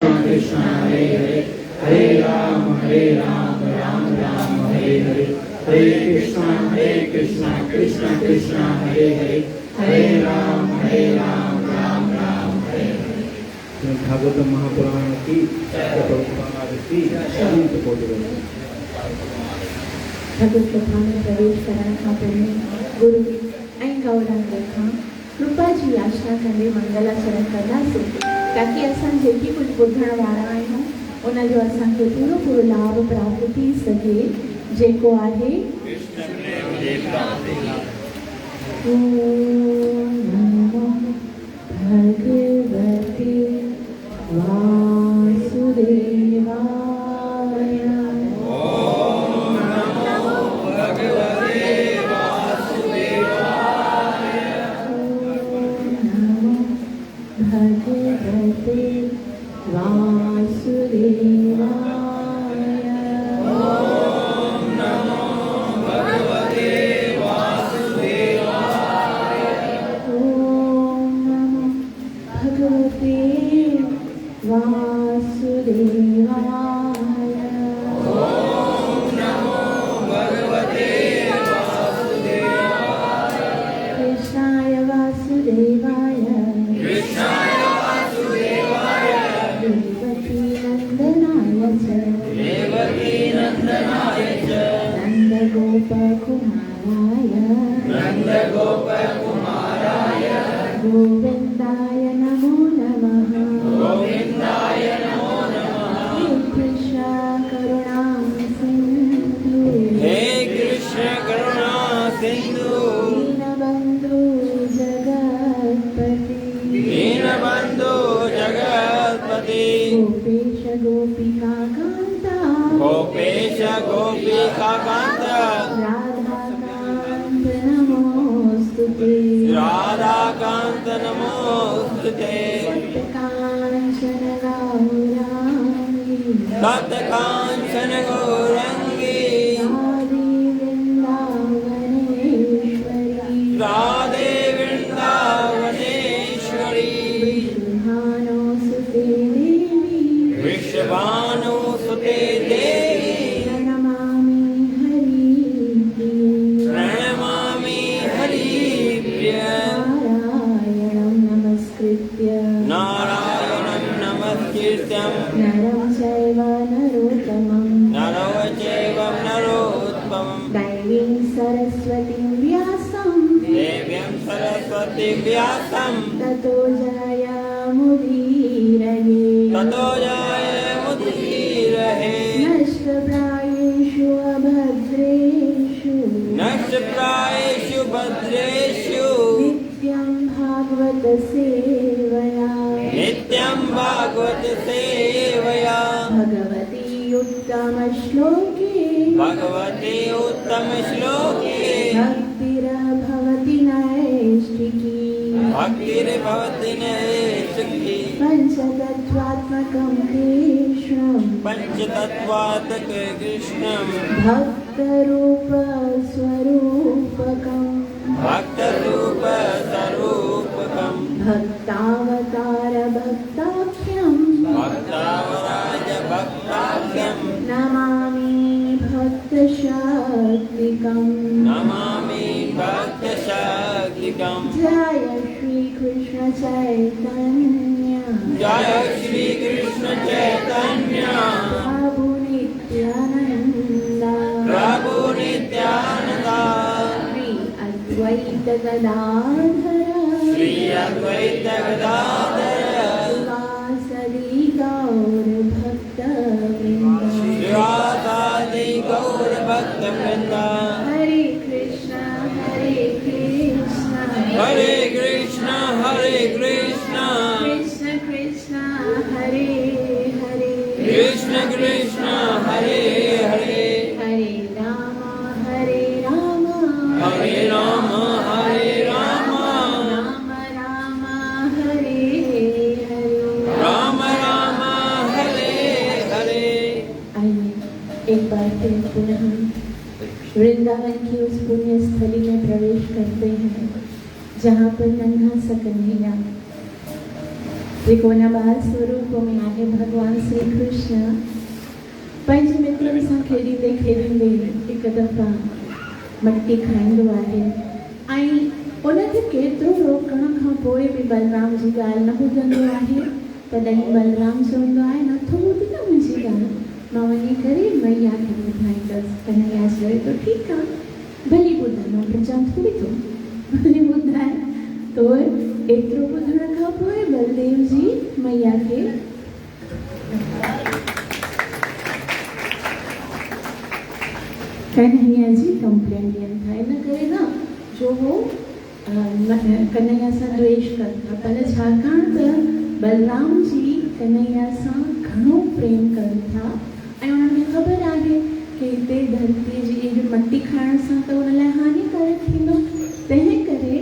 कृष्ण हरे हरे, हरे राम राम राम हरे हरे, हरे कृष्ण कृष्ण कृष्ण हरे हरे, हरे राम राम राम हरे हरे। भागवत महापुराण की भगवत कथा में प्रवेश करण खां पहिरीं गुरु ऐं गौरंग खां कृपा जी आशा कंदे मंगलाचरण कंदासीं ताकि असां जेकी कुझु ॿुधण वारा आहियूं उन जो असांखे पूरो लाभ प्राप्त थी सघे, जेको आहे ओम नमो भगवते वासुदेवाय। गोविंदाय नमो नमः। गोविंदाय नमो नमः। हे कृष्ण करुणा सिंधु, हे कृष्ण करुणा सिंधु, दीनबंधु जगत्पति, दीनबंधु जगत्पति, गोपेश गोपिका कांता, गोपेश गोपिका कांता, राधाकांत नमोस्तुते, राधाकांत नमोस्तुते, सत्कांचन गौरांगी, सत्कांचन गौरंगी, राधे वृंदावनेश्वरी, राधे वृंदावनेश्वरी, विष्णुभानुसुते देवी, विश्वभानुसुते देवी, प्रणमामि हरिप्रिये, प्रणमामि हरिप्रिय, नारायणं नमस्कृत्य नारायणं नमस्कृत्यं नरं चैव नरोत्तमं नरो चैव नरोत्तमं दैवीं सरस्वतीं व्यासं देव्यं सरस्वती व्यासं ततो जयमुदीरये, ततो जयमुदीरये, नष्टप्रायेषु अभद्रेषु नष्टप्रायेषु भद्रेषु नित्यं भागवत सेवया, नित्यं भागवत सेवया, भगवती उत्तमश्लोके भगवते उत्तम श्लोके भक्तिर्भवति नैष्ठिकी, भक्तिर्भवति नैष्ठिकी, पंचतत्त्वात्मकं कृष्णं पंचतत्त्वात्मक कृष्णं भक्तरूपस्वरूपकं, भक्तरूप स्वरूपकं भक्तावतार भक्ताख्यं भक्तावराज भक्ताख्यं नमामि भक्तशक्तिकं। नमामि भक्तशक्तिकं। जय श्री कृष्ण चैतन्य, जय श्री कृष्ण चैतन्य, प्रभु नित्यानंद, प्रभु नित्यानंद, श्री अद्वैत गदाधर, श्री अद्वैत गदाधर, वासदि गौर भक्त वृंद, श्रीवासादि गौर भक्त वृंद। हरे कृष्ण हरे कृष्ण हरे कृष्ण, कृष्ण कृष्ण हरे हरे, कृष्ण कृष्ण हरे हरे, हरे राम हरे राम, हरे राम हरे राम, राम राम हरे हरे, राम राम हरे हरे। आइए एक बार फिर पुनः वृंदावन की उस पुण्य स्थली में प्रवेश करते हैं जहाँ पर नन्हा सा कन्हैया जेको हुन बाल स्वरूप में आहे भगवान श्री कृष्ण पंहिंजे मित्रनि सां खेॾींदे खेॾींदे हिकु दफ़ा मटकी खाईंदो आहे ऐं उनखे केतिरो रोकण खां पोइ बि बलराम जी ॻाल्हि न ॿुधंदो आहे। तॾहिं बलराम चवंदो आहे नथो ॿुधी न मुंहिंजी ॻाल्हि, मां वञी करे मैया खे ॿुधाईंदसि। कन्हैया चवे थो ठीकु आहे भली ॿुधंदो, प्रचार थोरी थो भली ॿुधाए। तो एतिरो ॿुधण खां पोइ बलदेव जी मैया खे कन्हैया जी कंप्लेन ॾियनि था। इन करे न जो हो कन्हैया सां द्वेष कनि था, पर छाकाणि त बलराम जी कन्हैया सां घणो प्रेम कनि था ऐं उन्हनि खे ख़बर आहे कि हिते धरती जी मट्टी खाइण सां त उन लाइ हानिकारक थींदो। तंहिं करे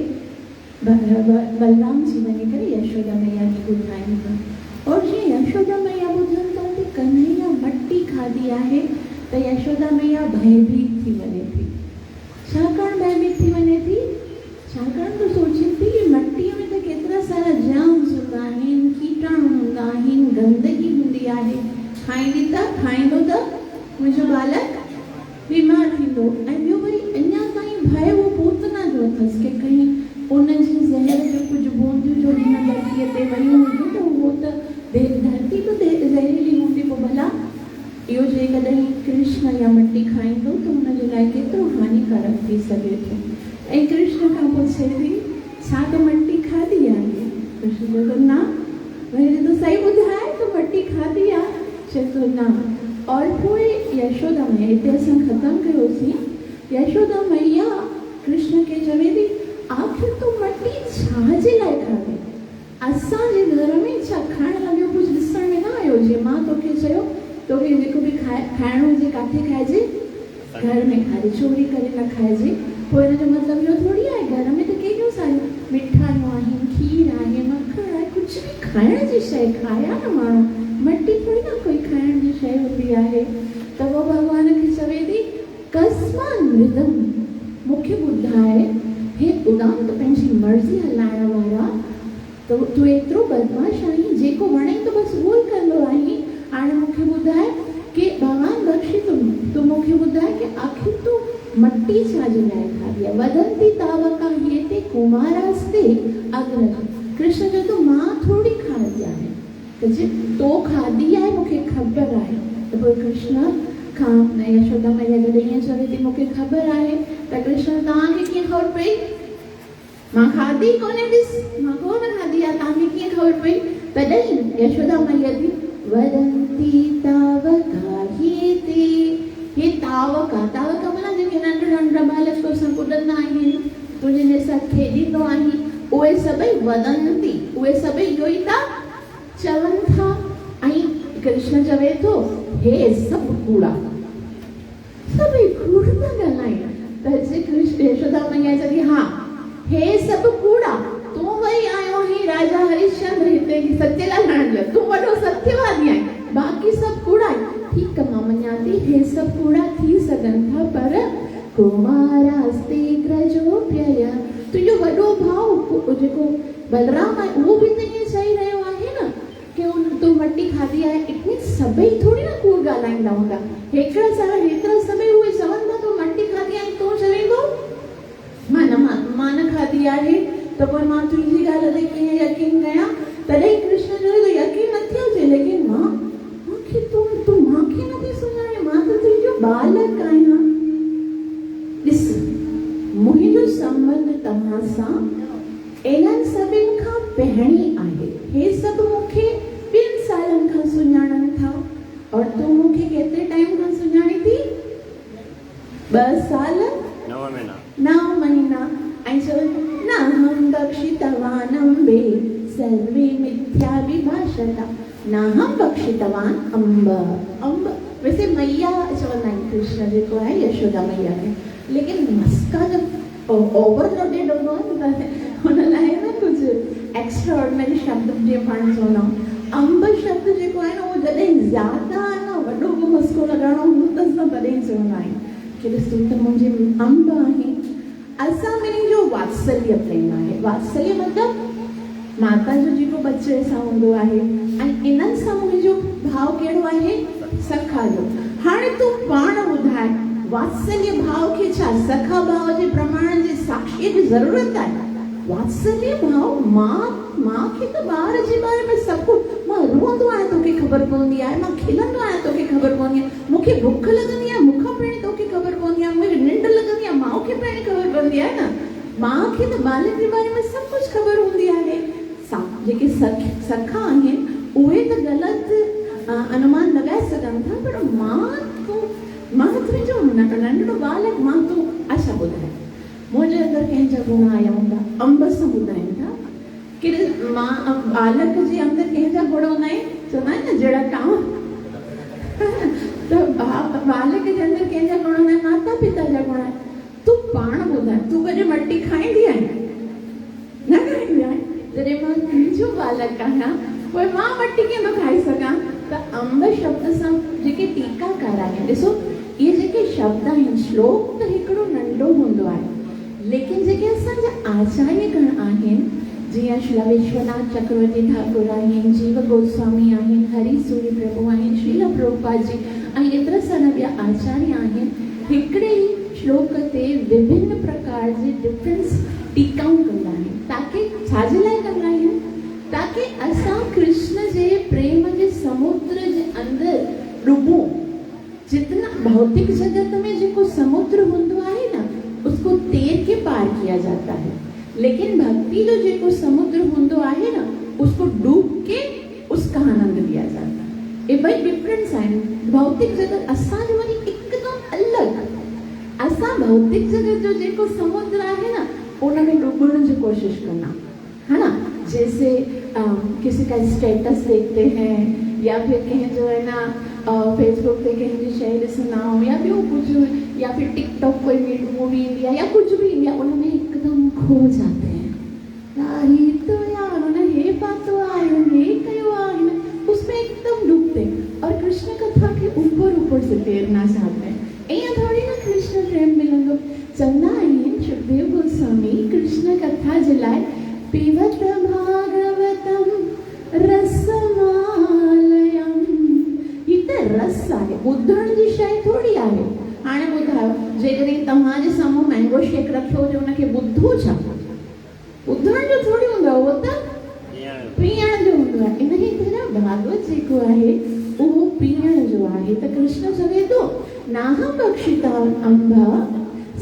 बलराम जी वञी करे यशोदा मैया खे ॿुधाइनि था और जीअं यशोदा मैया ॿुधनि था कि कन्हैया मट्टी खाधी आहे त यशोदा मैया भयभीत थी वञे थी। छाकाणि भयभीत थी वञे थी? छाकाणि त सोचे थी कि मट्टीअ में त केतिरा सारा जर्म्स हूंदा आहिनि, कीटाणु हूंदा आहिनि, गंदगी हूंदी आहे, खाईंदी त खाईंदो त मुंहिंजो बालक बीमार थींदो। ऐं ॿियो वरी अञा ताईं भय उहो पूतना जो अथसि कि कहीं उनजी ज़हर जो कुझु बूंदियूं जो हिन धरतीअ ते वयूं हूंदियूं त उहो त धरती त ज़हरीली हूंदी, पोइ भला इहो जेकॾहिं कृष्ण या मट्टी खाईंदो त हुनजे लाइ केतिरो हानिकारक थी सघे थो। ऐं कृष्ण खां पुछे थी छा त मट्टी खाधी आहे? कृष्ण चवे थो न। वरी तो सही ॿुधाए त मट्टी खाधी आहे? चवे थो न। और पोइ यशोदा मैया, हिते असां ख़तमु कयोसीं। यशोदा मैया कृष्ण खे चवे थी आख़िर तूं मट्टी छाजे लाइ खाधी? असांजे घर में छा खाइण लॻियो कुझु ॾिसण में न आयो? जे मां तोखे चयो तोखे जेको बि खाइणो हुजे किथे खाइजे, घर में खाइजे, चोरी करे न खाइजे। पोइ हिन जो मतिलबु इहो थोरी आहे घर में त केॾियूं सारियूं मिठाइयूं आहिनि, खीर आहे, मखण आहे, कुझु बि खाइण जी शइ खाया न माण्हू, मट्टी थोरी न कोई खाइण जी शइ हूंदी आहे। त उहो भॻवान खे चवे थी कस्मान् मृदम, मूंखे ॿुधाए हे उदाम त पंहिंजी मर्ज़ी हलाइण वारा, त तूं एतिरो बदमाश आहीं, जेको वणे त बसि उहो ई कंदो आहीं। हाणे मूंखे ॿुधाए कि भॻवान बख़्शी तूं मूंखे ॿुधाए कि आख़िर तूं मट्टी छाजे लाइ खाधी आहे? वदंती तावका हीते कुमारास्ते अग्रज। कृष्ण चवे थो मां थोरी खाधी आहे, त जे तो खाधी आहे मूंखे ख़बर आहे। त पोइ कृष्ण खां यशोदा मैया जॾहिं ईअं चवे थी मूंखे ख़बर आहे, त कृष्ण तव्हांखे कीअं ख़बर पई? मां खाधी कोन्हे, ॾिस मां कोन खाधी आहे, तव्हांखे कीअं ख़बर पई? तॾहिं यशोदा मैया थी वदंती तावका हीते, हे तावका, तावका माना जेके नंढड़ा नंढड़ा बालक तोसां कुॾंदा आहिनि, तुंहिंजे सां खेॾींदो आहीं, उहे सभई वदंती, उहे सभई इहो ई था चवनि था। ऐं कृष्ण चवे थो हे सभु कूड़ा, सभई कूड़ था ॻाल्हाइनि। त कृष्ण यशोदा मैया चई हा हे सभु कूड़ा, तूं वरी आयो आहीं राजा हरिश्चंद्र हिते सत्य ॻाल्हाइण लाइ, तूं वॾो सत्यवादी आहीं, बाक़ी सभु कूड़ा आहिनि। ठीकु आहे मां मञां थी हे सभु कूड़ा थी सघनि था, पर कुमारास्ते ग्रजोप्यय, तुंहिंजो वॾो भाउ जेको बलराम आहे उहो बि त ईअं चई रहियो आहे न कि तूं मट्टी खाधी आहे। इट मीन्स सभई थोरी न कूड़ ॻाल्हाईंदा हूंदा, हेतिरा सारा हेतिरा सभई उहे चवनि था तूं मट्टी खाधी आहे, तूं चवे थो मां न खाधी आहे, त पोइ मां तुंहिंजी ॻाल्हि ते कीअं यकीन कयां? तॾहिं कृष्ण चवे थो यकीन नथी अचे, लेकिन मूंखे तूं मूंखे नथी सुञाणे, मां त तुंहिंजो बालक आहियां। ॾिस मुंहिंजो संबंध तव्हां सां इन्हनि सभिनि खां पहिरीं आहे, हे सभु मूंखे 2 सालनि खां सुञाणनि था, और तूं मूंखे केतिरे टाइम खां सुञाणी थी? 2 साल 9 महीना। ऐं चवे न हम बक्षितवान अम्बे सर्वे मिथ्या विभाषता, न हम बक्षितवान अम्ब। अम्ब वैसे मैया चवंदा आहिनि कृष्ण जेको आहे यशोदा मैया खे, लेकिन मस्का जब ओवरलोडेड हूंदो आहे न हुन लाइ न कुझु एक्स्ट्रा ऑर्डिनरी शब्द जीअं पाण चवंदा आहियूं। अम्ब शब्द जेको आहे न उहो जॾहिं ज़्यादा न वॾो को मस्को लॻाइणो हूंदो त असां तॾहिं चवंदा आहियूं कि ॾिस तूं त मुंहिंजी अम्ब आहीं। असां ॿिन्हिनि जो वात्सल्य प्रेम आहे। वात्सल्य मतिलबु माता जो जेको बचे सां हूंदो आहे ऐं इन्हनि सां मुंहिंजो भाव कहिड़ो आहे सखा जो। हाणे तूं पाण ॿुधाए वात्सल्य भाव खे छा सखा भाव जे प्रमाण जे साक्षीअ जी ज़रूरत आहे? वात्सल्य भाव मां खे त ॿार जे बारे में सभु कुझु, मां रोअंदो आहियां तोखे ख़बर पवंदी आहे, मां खिलंदो आहियां तोखे ख़बर पवंदी आहे, मूंखे बुख लॻंदी आहे मूंखां पहिरीं तोखे ख़बर पवंदी आहे, मूंखे निंड लॻंदी आहे माउ खे पहिरीं ख़बर पवंदी आहे न। माउ खे त ॿारनि जे बारे में सभु कुझु ख़बर हूंदी आहे। जेके सखा आहिनि उहे त ग़लति अनुमान लॻाए सघनि था, पर मां तुंहिंजो नंढड़ो बालक, मां तूं अच्छा ॿुधाए मुंहिंजे अंदरि कंहिंजा गुण आया हूंदा, अंब सां ॿुधाइनि था कि मां बालक जे अंदरि कंहिंजा गुण हूंदा आहिनि, चवंदा आहिनि न जहिड़ा टाउ त बालक जे अंदरि कंहिंजा गुण हूंदा आहिनि, माता पिता जा गुण आहिनि। तूं पाण ॿुधाए, तूं कॾहिं मटी खाईंदी आहीं? न खाईंदी आहीं। जॾहिं मां तुंहिंजो बालक आहियां पोइ मां मटी कीअं न खाई सघां? त अंब शब्द सां जेके टीकाकार आहिनि, ॾिसो इहे जेके शब्द आहिनि, श्लोक त हिकिड़ो नंढो हूंदो आहे, लेकिन जेके असांजा आचार्यगण आहिनि, जीअं श्री विश्वनाथ चक्रवर्ती ठाकुर आहिनि, जीव गोस्वामी आहिनि, हरि सूरी प्रभु आहिनि, श्रील प्रभुपाद जी ऐं एतिरा सारा ॿिया आचार्य आहिनि, हिकिड़े ई श्लोक ते विभिन्न प्रकार जी डिफरेंस टीकाऊं कंदा आहिनि। ताकि छाजे लाइ कंदा आहिनि? ताकि असां कृष्ण जे प्रेम जे समुद्र जे अंदरि डूबूं। जितना भौतिक जगत में जेको समुद्र हूंदो आहे न, उसको तैर के पार किया जाता है, लेकिन भक्ति जो जेको समुद्र हूंदो आहे न, उसको डूब के उसका आनंद लिया जाता है। ये ॿई डिफरेंस आहिनि। भौतिक जगत असांजो वरी हिकदमि अलॻि। असां भौतिक जगत जो जेको समुद्र आहे न, उनमें डूबण जी कोशिश करना है ना। जैसे किसी का स्टेटस देखते हैं या फिर कहीं जो है ना फेसबुक पे कहीं भी शइ ॾिसंदा आहियूं या ॿियो कुझु, या फिर टिकटॉक कोई मूवी ईंदी आहे या कुछ भी ईंदी आहे, उनमें एकदम खो जाते हैं। ही तो यार उन्हें हे पातो आहे, हे कयो आहे, उसमें एकदम डूबते हैं और कृष्ण कथा के ऊपर से तैरना चाहते हैं। ऐं थोड़ी ना कृष्ण प्रेम मिलंदो। चवंदा आहिनि सुखदेव गोस्वामी कृष्ण कथा जे लाइ पीवत भागवतम रसमालयम, ही त रस आहे, ॿुधण जी शइ थोड़ी आहे। हाणे ॿुधायो, जेकॾहिं तव्हांजे साम्हूं मैंगो शेक रखियो हुजे, उनखे ॿुधो छा? ॿुधण जो थोड़ी हूंदो आहे, उहो त पीअण जो हूंदो आहे। इन ई तरह भागवत जेको आहे उहो पीअण जो आहे। त कृष्ण चवे थो नाहं भक्षिता अंब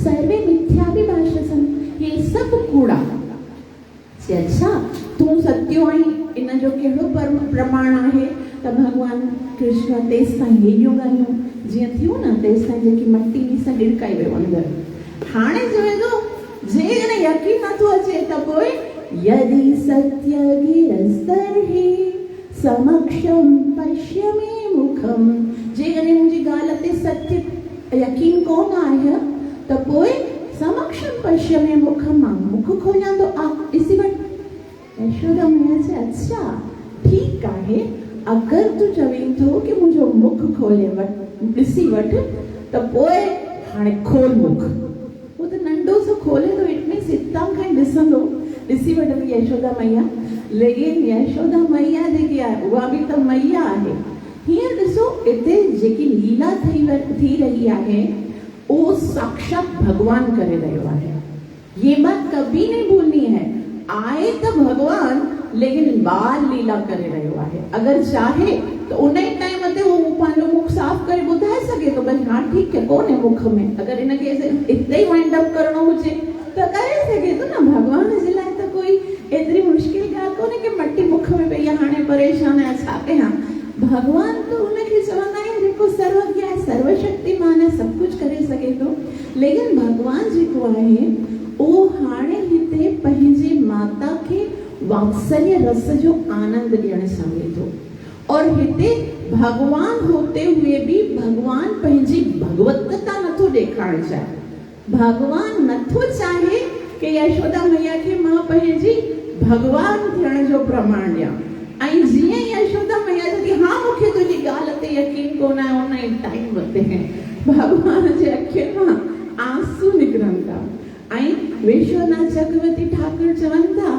सर्वे मिथ्याभिभाषसन्, हे सभु कूड़ा। अच्छा तूं सत्यो आहीं, इन जो कहिड़ो प्रमाण आहे? त भॻवान कृष्ण तेसि ताईं हेॾियूं ॻाल्हियूं जीअं थियूं न, तेसि ताईं जेकी मटी हुई सां ॾिड़काई वियो अंदरि। हाणे चवे थो जेकॾहिं यकीन नथो अचे त पोइ यदि सत्य गिरस्तर्हि समक्षम पश्य मे मुखम, जेकॾहिं मुंहिंजी ॻाल्हि ते सत्य यकीन कोन आहे त पोइ समक्षम पश्य मे मुखम, मां मुख खोलियां थो, आ ॾिसी वठ। यशोदा मैया चए अच्छा ठीकु आहे, अगरि तूं चवीं थो कि मुंहिंजो मुख खोले वठ, ॾिसी वठ, त पोइ हाणे खोल मुख। वो तो नंढो सो खोले तो इतने सिद्धां खां ॾिसंदो, ॾिसी वठंदी यशोदा मैया। लेकिन यशोदा मैया जेकी आहे उहा बि त मैया आहे। हींअर ॾिसो हिते जेकी लीला थी रही आहे वो साक्षात भगवान करे रहियो आहे। ये बात कभी नहीं भूलनी है, आए तो भगवान लेकिन बाल लीला करे रहियो आहे। अगर चाहे तो उन टाइम ते वो पंहिंजो मुख साफ़ करे ॿुधाए सघे तो भई हाँ ठीक है कोन्हे मुख में, अगर इनखे इते ई वाइंड अप करणो हुजे त करे सघे तो न। भगवान जे लाइ त कोई एतिरी मुश्किल ॻाल्हि कोन्हे कि मटी मुख में पई हाणे परेशान आहे छा कयां। भगवान तो उनखे चवंदा आहिनि जेको सर्वज्ञ आहे, सर्वशक्तिमान आहे, सभु कुझु करे सघे थो। लेकिन भगवान जेको आहे उहो हाणे हिते पंहिंजी माता खे वात्सल्य रस जो आनंद ॾियणु चाहे थो। और हिते भगवान होते हुए भी भगवान पंहिंजी भगवतता नथो ॾेखारणु चाहे। भगवान नथो चाहे कि यशोदा मैया खे मां पंहिंजी भगवान थियण जो प्रमाण ॾियां। ऐं जीअं यशोदा मैया चई हाँ मूंखे तुंहिंजी ॻाल्हि ते यकीन कोन आहे, उन ई टाइम ते भगवान जे अखियुनि मां आंसू निकिरनि था। ऐं विश्वनाथ चक्रवर्ती ठाकुर चवनि था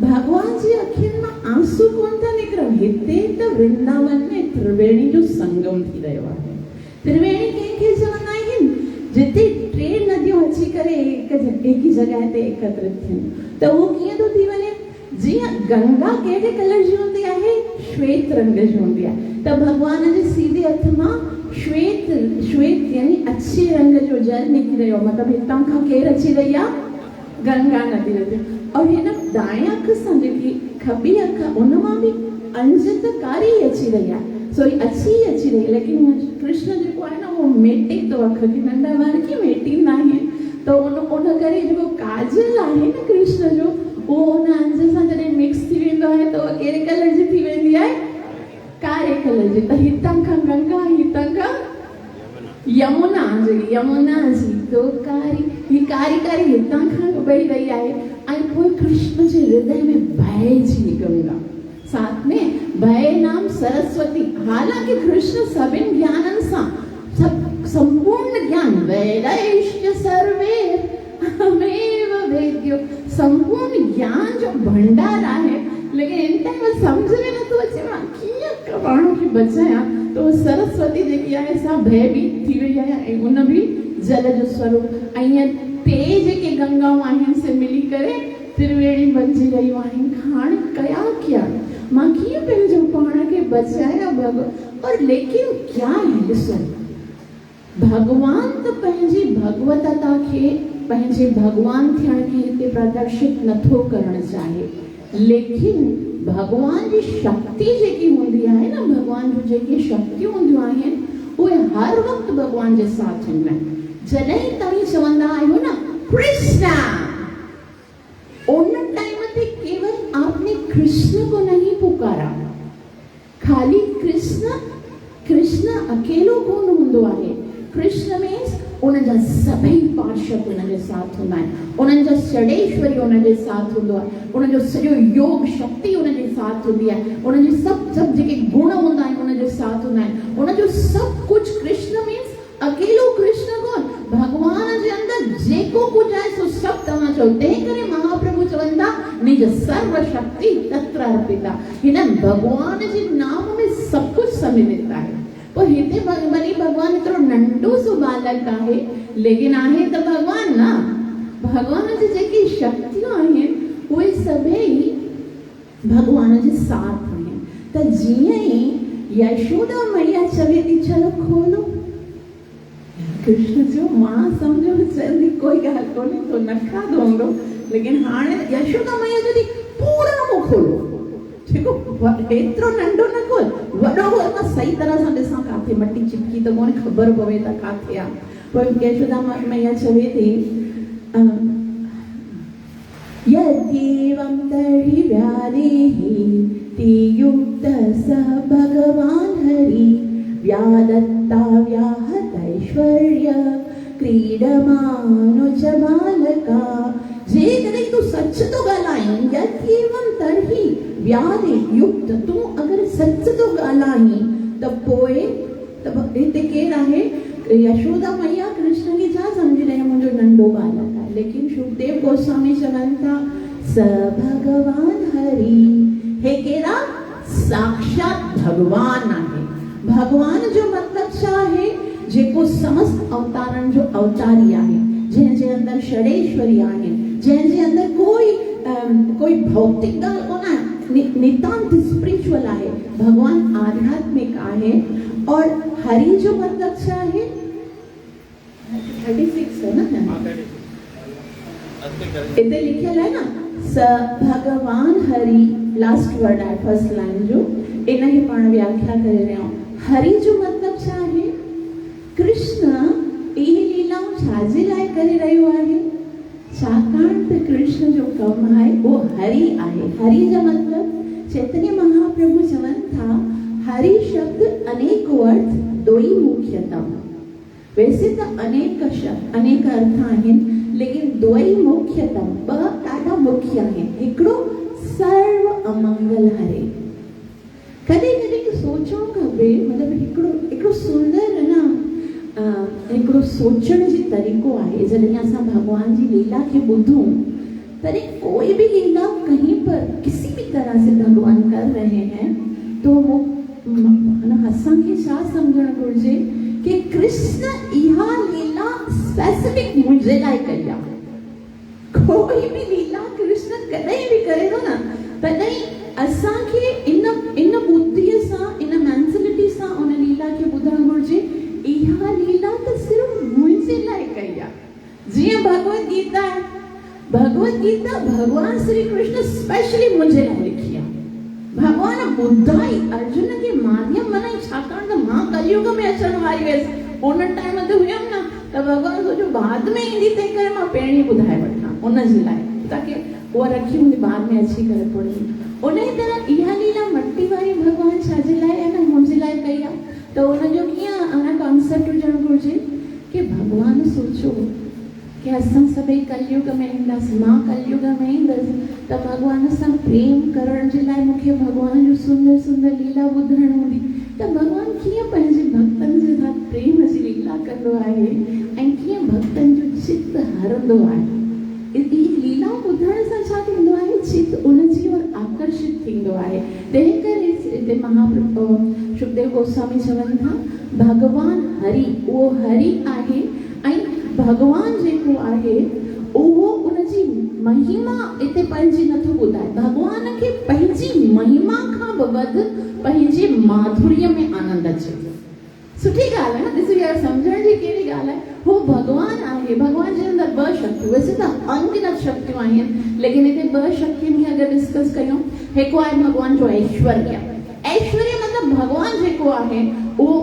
भगवान जी अखियुनि मां आंसू कोन था निकिरनि। हिते त वृंदावन में त्रिवेणी जो संगम थी रहियो आहे। त्रिवेणी कंहिंखे चवंदा आहिनि? जिते टे नदियूं अची करे एक ही जॻह ते एकत्रित थियनि। त उहो कीअं थो थी वञे? जीअं गंगा कहिड़े कलर जी हूंदी आहे? श्वेत रंग जी हूंदी आहे। त भगवान जे सीधे हथ मां श्वेत यानी अच्छे रंग जो जल निकिरी रहियो। मतिलबु हितां खां केरु अची रही आहे? गंगा नदी अचे। और हिन दाएं अख सां जेकी खबी अख उन मां बि अंजित कारी अची रही आहे। सॉरी अची रही है, लेकिन कृष्ण जेको आहे न उहो मेटे थो अख खे। नंढा ॿार कीअं मेटींदा आहिनि त उन करे जेको काजल आहे न कृष्ण जो उहो उन अंज सां जॾहिं मिक्स थी वेंदो आहे त उहा कहिड़े कलर जी थी वेंदी आहे? कारे कलर जी। त हितां खां गंगा, हितां खां यमुना जी तो कारी हितां खां बही रही आहे। ऐं पोइ कृष्ण जे हृदय में भय जी गंगा, साथ में भय नाम सरस्वती। हालांकि कृष्ण सभिनि ज्ञाननि सां संपूर्ण ज्ञान वेदैश्च सर्वे अहमेव वेद्यो, संपूर्ण ज्ञान जो भंडार आहे। लेकिन इन टाइम समझ में नथो अचे मां कीअं माण्हू खे बचायां। तो सरस्वती जेकी आहे सा भयभीत थी वई आहे ऐं उन बि जल जो स्वरूप। ऐं टे जेके गंगाऊं आहिनि से मिली करे त्रिवेणी बणिजी रहियूं आहिनि। हाणे कया क्या? मां कीअं पंहिंजो पाण खे बचायां भॻवान? और लेकिन क्या है? ॾिसो, भगवान त पंहिंजी भगवतता खे, पंहिंजे भगवान थियण खे हिते प्रदर्शित नथो करणु चाहे। लेकिन भगवान जी शक्ति जेकी हूंदी आहे न, भगवान जूं जेके शक्तियूं हूंदियूं आहिनि उहे हर वक़्तु भगवान जे साथ हूंदा आहिनि। जॾहिं तव्हां चवंदा आहियो न कृष्णा, उन टाइम ते केवल आपने कृष्ण को नहीं पुकारा। खाली कृष्ण अकेलो कोन हूंदो आहे। कृष्ण मीन्स उनजा सभई पार्षद उनजे साथ हूंदा आहिनि। उन्हनि जा षडेश्वरी उनजे साथ हूंदो आहे। उनजो सॼो योग शक्ति उनजे साथ हूंदी आहे। उनजे सभु जेके गुण हूंदा आहिनि उनजे साथ हूंदा आहिनि। उनजो सभु कुझु कृष्ण मीन्स अकेलो कृष्ण कोन, भगवान जे अंदरि जेको कुझु आहे सो सभु तव्हां चओ। तंहिं करे महाप्रभु चवनि था निज सर्व शक्ति तत्र अर्पिता। हिन भगवान जे नाम में सभु कुझु सम्मिलित आहे। पोइ हिते वरी भगवान एतिरो नंढो सो बालक आहे, लेकिन आहे त भगवान न। भगवान जी जेकी शक्तियूं आहिनि उहे सभई भगवान जे साथ आहिनि। त जीअं ई यशोदा मैया चवे थी चलो खोलो, कृष्ण जो मां सम्झो चवंदी कोई ॻाल्हि कोन्हे तो न खाधो हूंदो। लेकिन हाणे यशोदा मैया चवंदी पूरा मुंहुं खोलो। जेको एतिरो नंढो न खोल, वॾो खोल। मां सही तरह सां ॾिसां काथे मटी चिपकी त कोन ख़बर पवे त काथे आहे। पोइ यशोदा मैया चवे थी यद्येवं तर्हि व्यादेः तियुक्तः स भगवान् हरि व्यादत्ता व्याहतैश्वर्य क्रीडमानो च बालका। जेकॾहिं तूं सच थो ॻाल्हाईं, यद्येवं तर्हि व्यादेः युक्त, तूं अगरि सच थो ॻाल्हाईं त पोइ हिते केरु आहे? यशोदा मैया कृष्ण खे छा सम्झी रही? मुंहिंजो नंढो बालक आहे। लेकिन शुकदेव गोस्वामी चवनि था स भगवान हरि, हे केरा? साक्षात भगवान आहे। भगवान जो मतिलबु छा आहे? जेको समस्त अवतारनि जो अवतारी आहे, जंहिंजे अंदरि षडेश्वरी आहे, जंहिंजे अंदरि कोई भौतिक ॻाल्हि कोन आहे, नितांत स्पिरिचुअल आहे। भगवान आध्यात्मिक आहे। और हरि जो मतलब छा है? 36 है ना, इतने लिखियल है ना, स भगवान हरि, लास्ट वर्ड है फर्स्ट लाइन जो इन ही पाण व्याख्या करे रहे हो। हरि जो मतलब छा है? कृष्ण इहे लीलाऊं छाजे लाइ करे रहियो आहे? छाकाणि त कृष्ण जो कमु आहे वो हरि आहे। हरि जो मतलब चैतन्य महाप्रभु चवनि था हरि शब्द अनेक अर्थ दो ही मुख्यतम। वैसे तो अनेक शब्द अनेक अर्थ आहिनि, लेकिन दो ही मुख्यतम, ॿ ॾाढा मुख्य आहिनि। हिकिड़ो सर्व अमंगल हरे। कॾहिं कॾहिं सोचणु खपे, मतिलबु हिकिड़ो सुंदर है ना हिकिड़ो सोचण जी तरीक़ो आहे। जॾहिं असां भॻवान जी लीला खे ॿुधूं तरी कोई भी लीला कहीं पर किसी भी तरह से भगवान कर रहे हैं तो वो असांखे छा समझण घुर्जे कि कृष्ण इहा लीला स्पेसिफिक मुझे लाइ कई आहे। कोई भी लीला कृष्ण कॾहिं भी करे थो न तॾहिं असांखे इन बुद्धीअ सां इन मेंटेलिटी सां उन लीला खे ॿुधणु घुर्जे इहा लीला त सिर्फ़ मुंहिंजे लाइ कई आहे। जीअं भगवत गीता आहे, भगवत गीता भगवान श्री कृष्ण स्पेशली मुंहिंजे लाइ लिखी आहे। भगवान ॿुधाई अर्जुन खे माध्यम बनाई छाकाणि त मां कलयुग में अचण वारी हुयसि। उन टाइम ते हुयमि न त भगवान सोचो बाद में ईंदी तंहिं करे मां पहिरीं ॿुधाए वठां उनजे लाइ ताकी उहा रखी हूंदी बाद में अची करे पढ़ी। उन ई तरह इहा लीला मट्टी वारी भगवान छाजे लाइ आहे न मुंहिंजे लाइ कई आहे त उनजो कीअं अञा कॉन्सेप्ट हुजणु घुरिजे कि भगवान सोचो कि असां सभई कलयुग में ईंदासीं, मां कलयुग में ईंदसि त भगवान सां प्रेम करण जे लाइ मूंखे भगवान जो सुंदर सुंदर लीला ॿुधणु हूंदी त भगवान कीअं पंहिंजे भक्तनि जे साथ प्रेम जी लीला कंदो आहे ऐं कीअं भक्तनि जो चित्त हरंदो आहे। इहे लीला ॿुधण सां छा थींदो आहे चित्त उनजी ओर आकर्षित थींदो आहे। तंहिं करे हिते महाप्रभु सुखदेव गोस्वामी चवनि था भगवान हरि उहो हरि आहे ऐं भगवान जेको आहे उहो उनजी महिमा हिते पंहिंजी नथो ॿुधाए। भगवान खे पंहिंजी महिमा खां बि वधि पंहिंजे माधुर्य में आनंद अचे। सुठी ॻाल्हि आहे न, ॾिसो यार सम्झण जी कहिड़ी ॻाल्हि आहे। हू भगवान आहे, भगवान जे अंदरि ॿ शक्तियूं, वैसे त अनगिनत शक्तियूं आहिनि लेकिन हिते ॿ शक्तियुनि खे अगरि डिस्कस कयूं, हिकु आहे भगवान जो ऐश्वर्य। ऐश्वर्य मतिलबु भगवान जेको आहे उहो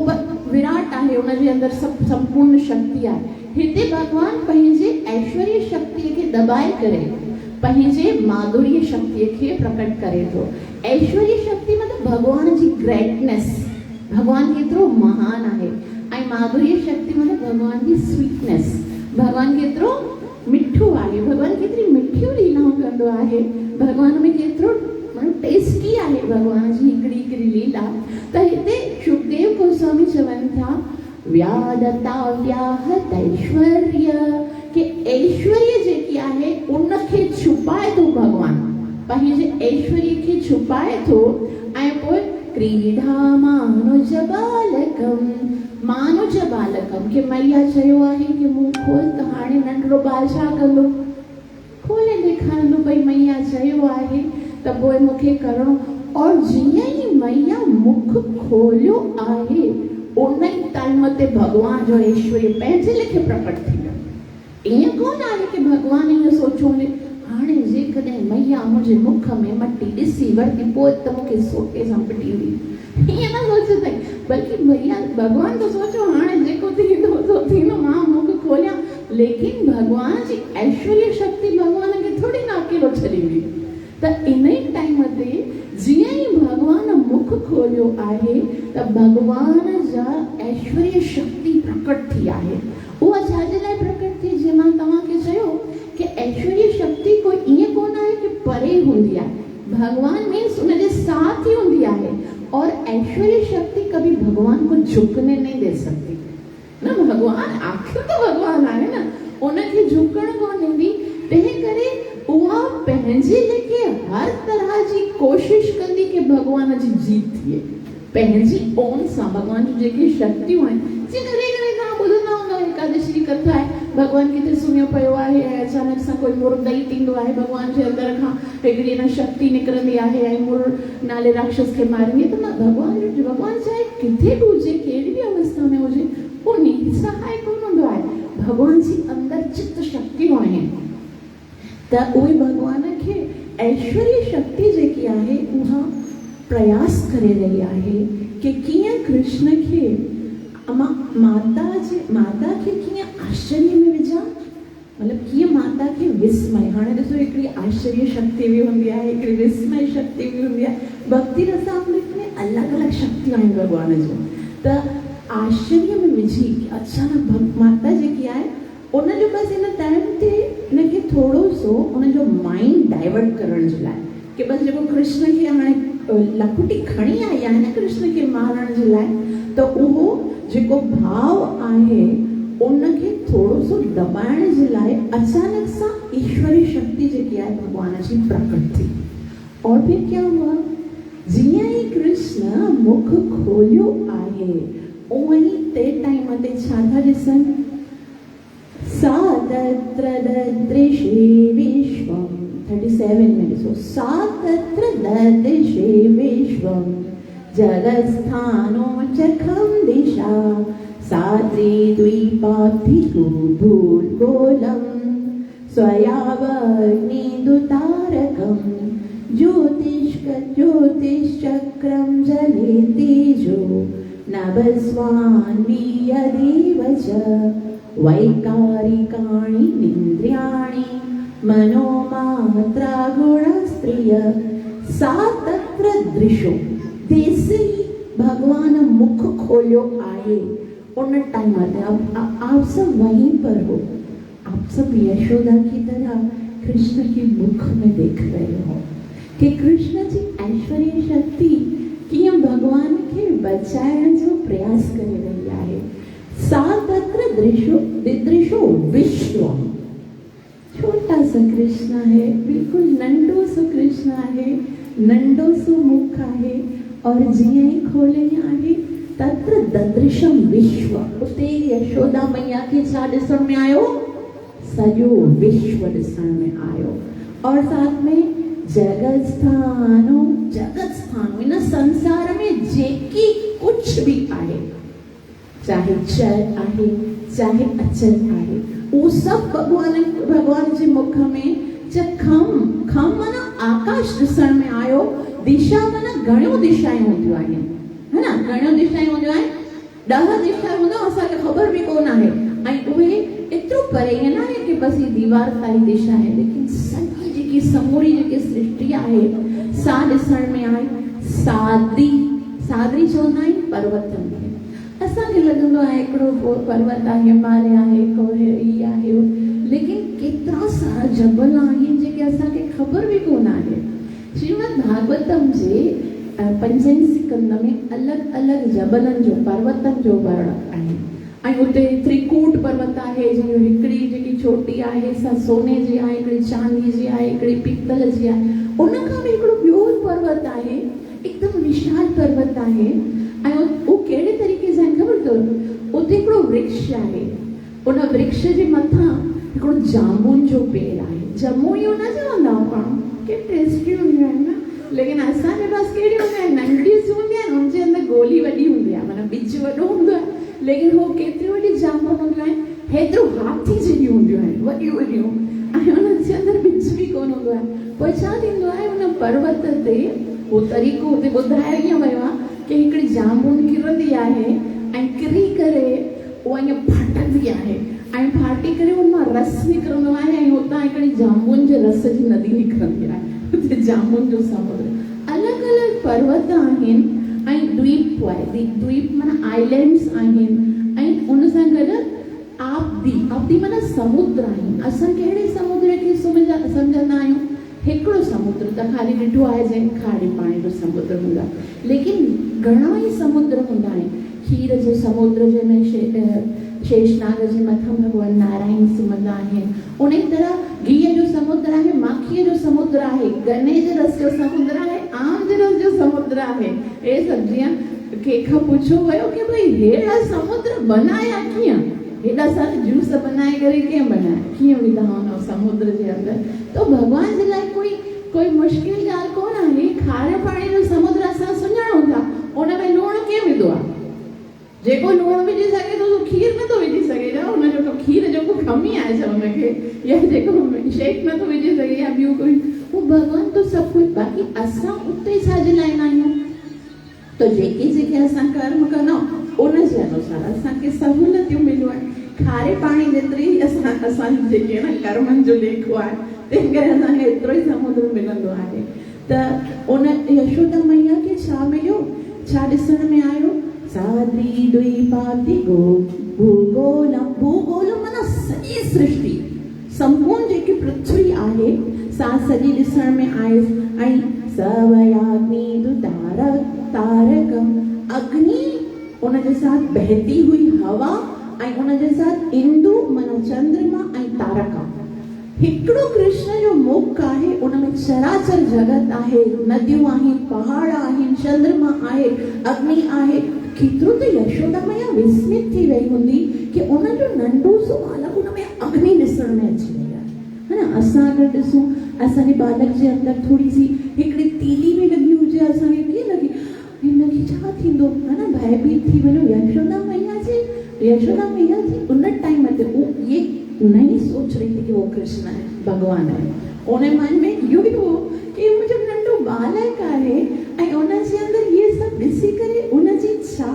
विराट आहे, उनजे अंदरि सभु संपूर्ण शक्ति आहे। हिते भगवान पंहिंजे ऐश्वर्य शक्तिअ खे दबाए करे पंहिंजे माधुर्य शक्तिअ खे प्रकट करे थो। ऐश्वर्य शक्ति मतिलबु भगवान जी ग्रेटनेस, भगवान केतिरो महान आहे ऐं माधुर्य शक्ति मतिलबु भगवान जी स्वीटनेस, भगवान केतिरो मिठो आहे, भगवान केतिरी मिठियूं लीलाऊं कंदो आहे, भगवान में केतिरो टेस्टी आहे भगवान जी हिकिड़ी हिकिड़ी लीला। त हिते सुखदेव गोस्वामी चवनि था व्यादताव्याहत ऐश्वर्य कि ऐश्वर्य जेकी आहे उनखे छुपाए थो भगवान, पंहिंजे ऐश्वर्य खे छुपाए थो ऐं पोइ क्रीडा मानुज बालकम, मानुज बालकम कि मैया चयो आहे कि मूं खोल त हाणे नंढड़ो ॿार छा कंदो, खोले ॾेखारींदो भई मैया चयो आहे त पोइ मूंखे करणो। और जीअं ई मैया मुख खोलियो आहे उन ई टाइम ते भगवान जो ऐश्वर्य पंहिंजे लेखे प्रकट थी वियो। ईअं कोन आहे कि भगवान ईअं सोचो हाणे जेकॾहिं मैया मुंहिंजे मुख में मटी ॾिसी वरिती पोइ त मूंखे सोटे सां पिटी हुई, ईअं न सोचे अथई, बल्कि मैया भगवान तो सोचो हाणे जेको थींदो सो थींदो, मां मुख खोलियां। लेकिन भगवान जी ऐश्वर्य शक्ति भगवान खे थोड़ी न अकेलो छॾी हुई। त इन ई टाइम ते जीअं ई भगवान मुख खोलियो आहे त भगवान जा ऐश्वर्य शक्ति प्रकट थी आहे। उहा छाजे लाइ प्रकट थी, जीअं मां तव्हांखे चयो कि ऐश्वर्य शक्ति कोई ईअं कोन आहे कि परे हूंदी आहे, भगवान मीन्स उनजे साथ ही हूंदी आहे। और ऐश्वर्य शक्ति कभी भगवान को झुकने नहीं दे सकती न, भगवान आखिर तो भगवान आहे न, उनखे झुकण कोन ॾींदी। तंहिं करे उहा पंहिंजे लेखे हर तरह जी कोशिश कंदी कि भगवान जी जीत थिए पंहिंजी ओन सां। भगवान जी जेके शक्तियूं आहिनि, जीअं करे करे तव्हां ॿुधंदा हूंदव एकादशी जी कथा आहे, भगवान किथे सुम्हियो पियो आहे ऐं अचानक सां कोई मुर्दई थींदो आहे, भगवान जे अंदरि खां हिकिड़ी न शक्ति निकिरंदी आहे ऐं मुर नाले राक्षस खे मारींदी। त भगवान चाहे किथे बि हुजे, कहिड़ी बि अवस्था में हुजे, उहो निसहाय कोन हूंदो आहे। भगवान जी अंदरि चित्त शक्तियूं आहिनि त उहे भगवान खे ऐश्वर्य शक्ति जेकी आहे उहा प्रयास करे रही आहे कि कीअं कृष्ण खे माता खे कीअं आश्चर्य में विझां, मतिलबु कीअं माता खे विस्मय। हाणे ॾिसो हिकिड़ी आश्चर्य शक्ति बि हूंदी आहे, हिकिड़ी विस्मय शक्ति बि हूंदी आहे। भक्ति रसामृत में अलॻि अलॻि शक्तियूं आहिनि भगवान जूं। त आश्चर्य में विझी अचानक माता जेकी आहे उनजो बसि हिन टाइम ते हिनखे थोरो सो उनजो माइंड डाइवर्ट करण जे लाइ कि बसि जेको कृष्ण खे हाणे लखुटी खणी आई आहे न कृष्ण खे मारण जे लाइ, त उहो जेको भाव आहे उनखे थोड़ो सो दबाइण जे लाइ अचानक सां ईश्वरी शक्ति जेकी आहे भगवान जी प्रकट थी। और फिर क्या हुआ, जीअं ई कृष्ण मुख खोलियो आहे उअं ई ते टाइम ते छा था ॾिसनि, सा तत्र ददृशे विश्वम, 37 में ॾिसो, सा तत्र ददृशे विश्वम जगत्स्थानो चखम दिशा साद्री द्वीपाब्धिको भूर्गोलम स्वयावग्निदुतारकम ज्योतिश्चक्रम जले तेजो नभस्वान्वियदेव च वैकारिकाणि इन्द्रियाणि मनोमात्रा गुणस्त्रिय सा तत्र दृशो। जैसे ही भगवान मुख खोलियो आए उन टाइम आप सब वहीं पर हो, आप सब यशोदा की तरह कृष्ण के मुख में देख रहे हो कि कृष्ण जी ऐश्वर्य शक्ति कीअं भगवान के बचाइण जो प्रयास करे रही आहे। सा तत्र दृशो विश्व, छोटा सा कृष्ण है, बिल्कुल नंढो सो कृष्ण है, नंढो सो मुख है और जीअं ई खोले आहे तत्र ददृशम विश्व, उते यशोदा मैया के छा ॾिसण में आयो, सॼो विश्व ॾिसण में आयो। और साथ में जगत स्थानो इन संसार में जेकी कुछ भी आहे, चाहे चर आहे चाहे अचर आहे, वो सब भगवान जे मुख में खम माना आकाश ॾिसण में आयो, दिशा माना घणियूं दिशाएं हूंदियूं आहिनि, है ना, घणियूं दिशाएं हूंदियूं आहिनि, 10 दिशा हूंदा असांखे ख़बर बि कोन आहे, ऐं उहे एतिरो परे न आहे कि बस ही दीवार ताईं दिशा आहे, लेकिन सॼी जेकी समूरी जेकी सृष्टि आहे सा ॾिसण में आहे। सादरी चवंदा आहिनि पर्वतनि खे, असांखे लॻंदो आहे हिकिड़ो पर्वत आहे, हिमालय आहे, कोहे ई आहे, लेकिन केतिरा सारा जबल आहिनि जेके असांखे ख़बर बि कोन आहे। श्रीमद् भागवतम जे 5 स्कंद में अलॻि अलॻि जबलनि जो पर्वतनि जो वर्णन आहे, ऐं उते त्रिकूट पर्वत आहे, जो हिकिड़ी जेकी चोटी आहे सा सोने जी आहे, हिकिड़ी चांदी जी आहे, हिकिड़ी पीतल जी आहे, उन खां बि हिकिड़ो ॿियो पर्वत आहे, एकदम विशाल पर्वत आहे, ऐं उहो कहिड़े तरीक़े सां ख़बर अथव, उते हिकिड़ो वृक्ष आहे, उन वृक्ष जे मथां हिकिड़ो जामुन जो पेड़ आहे। जमूइयूं न चवंदा आहियूं पाण, के टेस्टी हूंदियूं आहिनि न, लेकिन असांजे पास कहिड़ी हूंदियूं आहिनि, नंढियूं हूंदियूं आहिनि, उनजे अंदरि गोली वॾी हूंदी आहे, माना ॿिज वॾो हूंदो आहे, लेकिन हो केतिरी वॾी जामुन हूंदियूं आहिनि, हेतिरो हाथी जहिड़ियूं हूंदियूं आहिनि, वॾियूं वॾियूं, ऐं उनजे अंदरि ॿिज बि कोन हूंदो आहे। पोइ छा थींदो आहे, उन पर्वत ते उहो तरीक़ो हुते ॿुधायो ईअं वियो आहे कि हिकिड़ी जामुन किरंदी आहे ऐं किरी करे उहा ईअं फाटंदी आहे, ऐं फाटी करे उन मां रस निकिरंदो आहे, ऐं हुतां हिकिड़ी जामुन जे रस जी नदी निकिरंदी आहे, हुते जामुन जो समुद्र। अलॻि अलॻि पर्वत आहिनि ऐं द्वीप आहे, द्वीप माना आइलैंड्स आहिनि, ऐं उन सां गॾु आब्दी माना समुद्र आहिनि। असां कहिड़े समुद्र खे सम्झंदा आहियूं, हिकिड़ो समुद्र त ख़ाली ॾिठो आहे जंहिं खारे पाणी जो समुद्र हूंदो आहे, लेकिन घणा ई समुद्र हूंदा आहिनि। खीर जो समुद्र जंहिंमें शेषनाग जे मथां भगवान नारायण सुम्हंदा आहिनि, उन तरह घीअ जो समुद्र आहे, माखीअ जो समुद्र आहे, गन्ने जे रस जो समुद्र आहे, आम जे रस जो समुद्र आहे। हे सभु जीअं कंहिंखां पुछो वियो कि भई हेड़ा समुद्र बनाया कीअं, हेॾा सारा जूस बनाए करे कीअं बनाया, कीअं विधा हुन समुद्र जे अंदरि। तो भॻवान जे लाइ कोई मुश्किल ॻाल्हि कोन आहे। खारे पाणी जो समुद्र असां सुञाणूं था, उन में लूणु कीअं विधो आहे, जेको लूणु विझी सघे थो खीर नथो विझी सघे न, हुनजो खीर जेको खमी आहे छा हुनखे, या जेको शेक नथो विझी सघे या ॿियो कोई, उहो भॻवान तो सभु कुझु। बाक़ी असां उते छाजे लाइ न आहियूं, तो जेके असां कर्म कंदा उनजे अनुसार असांखे सहूलियतूं मिलियूं आहिनि। खारे पाणी जेतिरी असांजी जेके न कर्मनि जो लेखो आहे, तंहिं करे असांखे एतिरो ई समुद्र मिलंदो आहे। त उन यशोदा मैया खे छा मिलियो, छा ॾिसण में आयो, साद्री द्वीपाब्धिको भूगोलम माना सॼी सृष्टि, संपूर्ण जेकी पृथ्वी आहे सा सॼी ॾिसण में आहे। ऐं सवयाग्निदुतारकम, अग्नि उनजे साथ बहती हुई हवा ऐं उन जे साथ इंदु माना चंद्रमा ऐं तारका। हिकिड़ो कृष्ण जो मुख आहे, उन में चराचर जगत आहे, नदियूं आहिनि, पहाड़ आहिनि, चंद्रमा आहे, अग्नि आहे। केतिरो त यशोदा मैया विस्मित थी वई हूंदी कि उन जो नंढो सो बालक उन में अग्नि ॾिसण में अची वई आहे, है न। असां अगरि ॾिसूं असांजे बालक जे अंदरि थोरी सी हिकिड़ी तीली में लॻी हुजे, असांखे कीअं लॻे हिनखे छा थींदो, है न, भयभीत थी वञो। यशोदा मैया जी उन टाइम ते वो ये नहीं सोच रही थी कि वो कृष्ण है, भगवान है। उन्हें मन में इहो ई हो कि मुंहिंजो नंढो बालक आहे ऐं उन जे अंदरि इहे सभु ॾिसी करे उन जी छा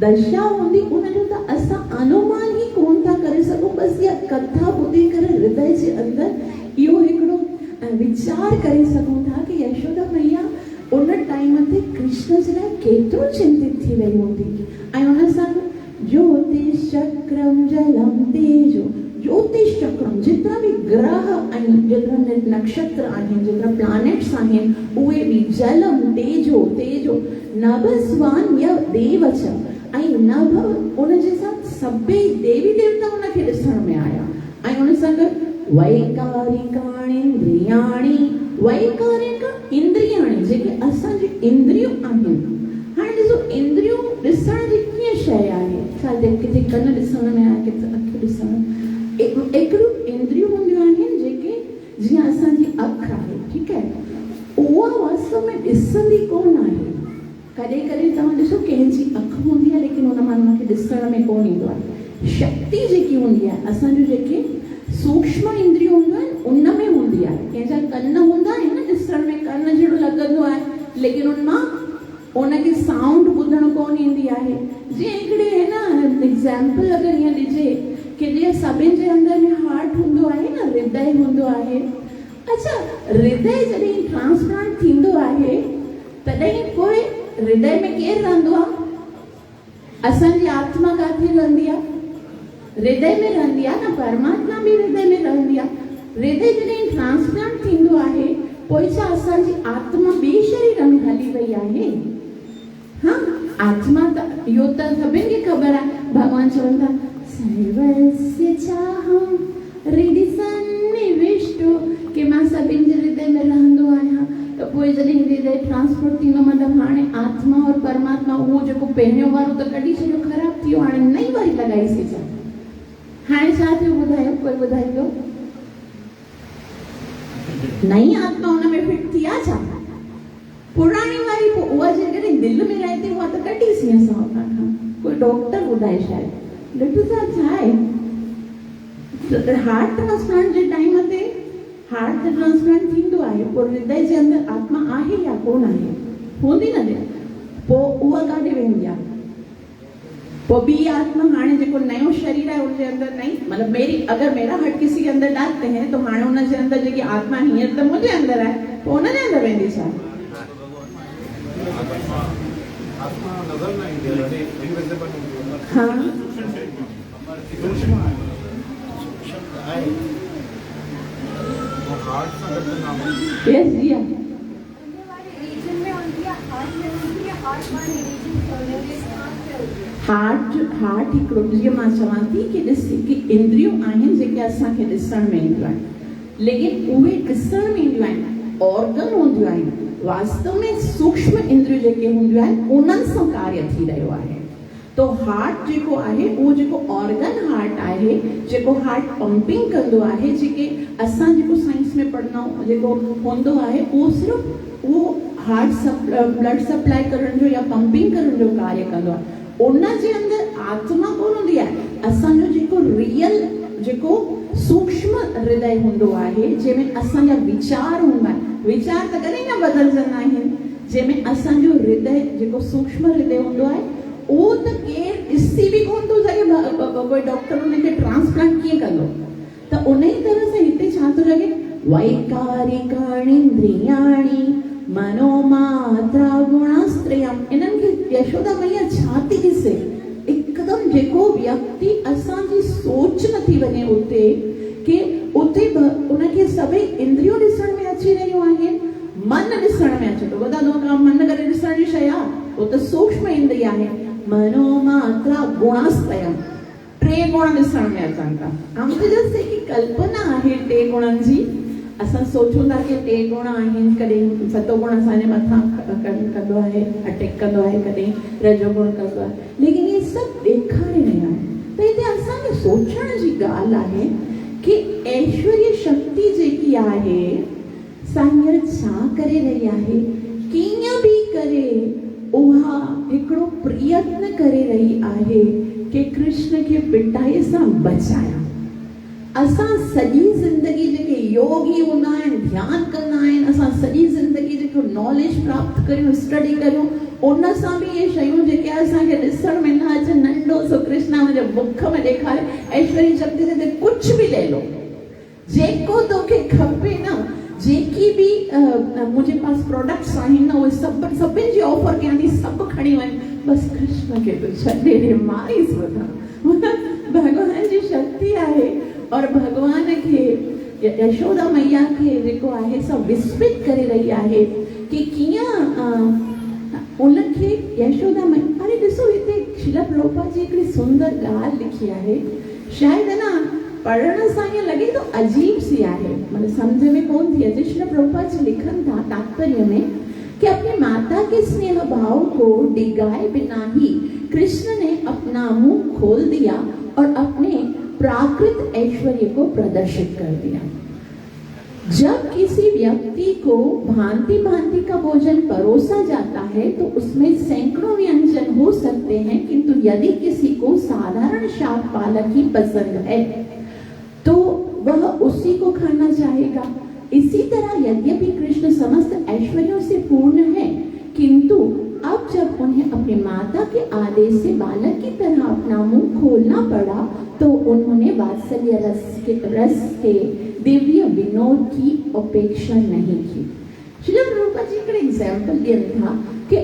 दशा हूंदी उनजो त असां अनुमान ई कोन था करे सघूं। बसि इहा कथा ॿुधी करे हृदय जे अंदरि इहो हिकिड़ो वीचार करे सघूं था कि यशोदा मैया उन टाइम ते कृष्ण जे लाइ केतिरो चिंतित थी वई हूंदी। ऐं उन सां ज्योतिष चक्रम जलम तेजो, ज्योतिष चक्रम जितना भी ग्रह आहिनि, जितना नक्षत्र आहिनि, जितना प्लैनेट्स आहिनि, उहे बि जलम तेजो नभस्वान य देवच ऐं नभ उन जे साथ सभई देवी देवता उनखे ॾिसण में आया। ऐं उन सां गॾु वैकारिकाणि इंद्रियाणि, वैकारिक इंद्रियाणि जेके असांजी इंद्रियूं आहिनि। हाणे ॾिसो इंद्रियूं ॾिसण जी कीअं शइ आहे, छा किथे कन ॾिसण में आहे, किथे अखि ॾिसण। हिकिड़ियूं इंद्रियूं हूंदियूं आहिनि जेके जीअं असांजी अखि आहे, ठीकु आहे, उहा वास्तव में ॾिसंदी कोन आहे। कॾहिं कॾहिं तव्हां ॾिसो कंहिंजी अखि हूंदी आहे लेकिन उन मां हुनखे ॾिसण में कोन ईंदो आहे। शक्ति जेकी हूंदी आहे असांजो जेके सूक्ष्म इंद्रियूं हूंदियूं आहिनि उन में हूंदी आहे। कंहिंजा कन हूंदा आहिनि न ॾिसण में, कन जहिड़ो लॻंदो आहे लेकिन उन मां उनखे साउंड ॿुधण कोन ईंदी आहे। जीअं हिकिड़े है न एग्जाम्पल अगरि ईअं ॾिजे कि जीअं सभिनि जे अंदरि में हार्ट हूंदो आहे न, हृदय हूंदो आहे। अच्छा, हृदय जॾहिं ट्रांसप्लांट थींदो आहे तॾहिं पोइ हृदय में केरु रहंदो आहे? असांजी आत्मा किथे रहंदी आहे? हृदय में रहंदी आहे न। परमात्मा बि हृदय में रहंदी आहे। हृदय जॾहिं ट्रांसप्लांट थींदो आहे पोइ छा असांजी आत्मा ॿिए शरीर में हली वई आहे? हाँ, आत्मा त इहो त सभिनि खे ख़बर आहे। भॻवान चवनि था सर्वस्य चाहं हृदि सन्निविष्टो, कि मां सभिनि जे हृदय में रहंदो आहियां। त पोइ जॾहिं हृदय ट्रांसफर थींदो मतिलबु हाणे आत्मा और परमात्मा उहो जेको पहिरियों वारो त कढी छॾियो, ख़राबु थी वियो, हाणे नई वारी लॻाईसीं। हाणे छा थियो ॿुधायो, कोई ॿुधाईंदो? नई आत्मा हुन में फिट थी आहे छा? पुराणी वारी उहा जेकॾहिं दिलि में रहे थी उहा त कढीसीं असां हुतां खां। कोई डॉक्टर ॿुधाए शायदि। ॾिठो था छा आहे, हार्ट ट्रांसप्लांट जे टाइम ते हार्ट ट्रांसप्लांट थींदो आहे, पोइ हृदय जे अंदरि आत्मा आहे या कोन आहे? हूंदी न। पोइ उहा काॾे वेंदी आहे? पोइ ॿी आत्मा हाणे जेको नयो शरीर आहे उनजे अंदरि नहीं, मतलब अगर मेरा हार्ट किसी के अंदर डालते हैं तो हाणे उनजे अंदरि जेकी आत्मा हींअर त मुंहिंजे अंदरि आहे, पोइ उनजे अंदरि वेंदी छा? हाँ, यस जी हार्ट हिकिड़ो जीअं मां चवां थी कि ॾिस कि इंद्रियूं आहिनि जेके असांखे ॾिसण में ईंदियूं आहिनि, लेकिन उहे ॾिसण में ईंदियूं आहिनि, ऑर्गन हूंदियूं आहिनि। वास्तव में सूक्ष्म इंद्रियूं जेके हूंदियूं आहिनि उन्हनि सां कार्य थी रहियो आहे। तो हार्ट जेको आहे उहो जेको ऑर्गन हार्ट आहे, जेको हार्ट पंपिंग कंदो आहे, जेके असां जेको साइंस में पढ़ंदा आहियूं जेको हूंदो आहे, उहो सिर्फ़ु उहो हार्ट ब्लड सप्लाई करण जो या पंपिंग करण जो कार्य कंदो आहे। उन जे अंदरि आत्मा कोन हूंदी आहे। असांजो जेको रियल जेको सूक्ष्म हृदय हूंदो आहे, जंहिंमें असांजा वीचार हूंदा आहिनि, वीचार त कॾहिं न बदिलजंदा आहिनि, जंहिंमें असांजो हृदय जेको सूक्ष्म हृदय हूंदो आहे उहो त केरु ॾिसी बि कोन थो सघे। कोई डॉक्टर उनखे ट्रांसप्लांट कीअं कंदो? त उन ई तरह सां हिते छा थो लॻे, वैकारिकाणि इंद्रियाणि मनोमात्रा गुणस्त्रयम्। इन्हनि खे यशोदा मैया छा थी ॾिसे? हिकदमि जेको व्यक्ति असांजी सोच नथी वञे उते, कि उते उनखे सभई इंद्रियूं ॾिसण में अची रहियूं आहिनि, मन ॾिसण में अचे थो। ॿुधायो कमु मन करे ॾिसण जी शइ आहे, उहो त सूक्ष्म इंद्रिय आहे। मनोमात्रा गुणस्त्रयम्, टे गुण ॾिसण में अचनि था। हम त जस्ट हिकु कल्पना आहे टे गुणनि जी। असां सोचूं था कि टे गुण आहिनि, कॾहिं सतो गुण असांजे मथां कंदो आहे, अटैक कंदो आहे, कॾहिं रजो गुण कंदो आहे, लेकिन इहे सभु ॾेखारे रहिया आहिनि। त हिते असांखे सोचण जी ॻाल्हि आहे कि ऐश्वर्य शक्ति जेकी आहे हींअर छा करे रही आहे, कीअं बि करे उहा हिकिड़ो प्रयत्न करे रही आहे कि कृष्ण खे पिटाईअ सां बचाया। असां सॼी ज़िंदगी जेके योगी हूंदा आहिनि, ध्यानु कंदा आहिनि, असां सॼी ज़िंदगी जेको नॉलेज प्राप्त करियूं, स्टडी करियूं, उन सां बि इहे शयूं जेके असांखे ॾिसण में न अचनि, नंढो सो कृष्ण मुंहिंजे मुख में ॾेखारे ऐश्वर्य शक्ति ते कुझु बि ले लो, जेको तोखे खपे न, जेकी बि मुंहिंजे पास प्रोडक्ट्स आहिनि न, उहे सभिनि जी ऑफर कयां थी, सभु खणी वञ, बसि कृष्ण खे तूं छॾे ॾे, मां ई वठां। भॻवान जी शक्ति आहे। और भगवान खे, यशोदा मैया खे जेको आहे सो विस्मित करे रही आहे कि कीअं उनखे यशोदा मैया, अरे ॾिसो हिते श्रील प्रभुपाद जी हिकिड़ी सुंदर ॻाल्हि लिखी आहे, शायदि न पढ़ण सां ईअं लॻे तो अजीब सी आहे, मतलब समझ में कोन थी अचे। श्रील प्रभुपाद जी लिखनि था तात्पर्य में कि अपनी माता के स्नेह भाव को डिगाए बिना ही कृष्ण ने अपना मुंह खोल दिया और अपने प्राकृत ऐश्वर्य को प्रदर्शित कर दिया। जब किसी व्यक्ति को भांति भांति का भोजन परोसा जाता है तो उसमें सैकड़ों व्यंजन हो सकते हैं, किंतु यदि किसी को साधारण शाक पालक ही पसंद है तो वह उसी को खाना चाहेगा। इसी तरह यद्यपि कृष्ण समस्त ऐश्वर्यों से पूर्ण है, किंतु अब जब उन्हें अपनी माता के आदेश से बालक की तरह अपना मुंह खोलना पड़ा तो उन्होंने वात्सल्य रस के दिव्य विनोद की अपेक्षा नहीं की। श्रील प्रभुपाद जी का एग्जाम्पल दिया था कि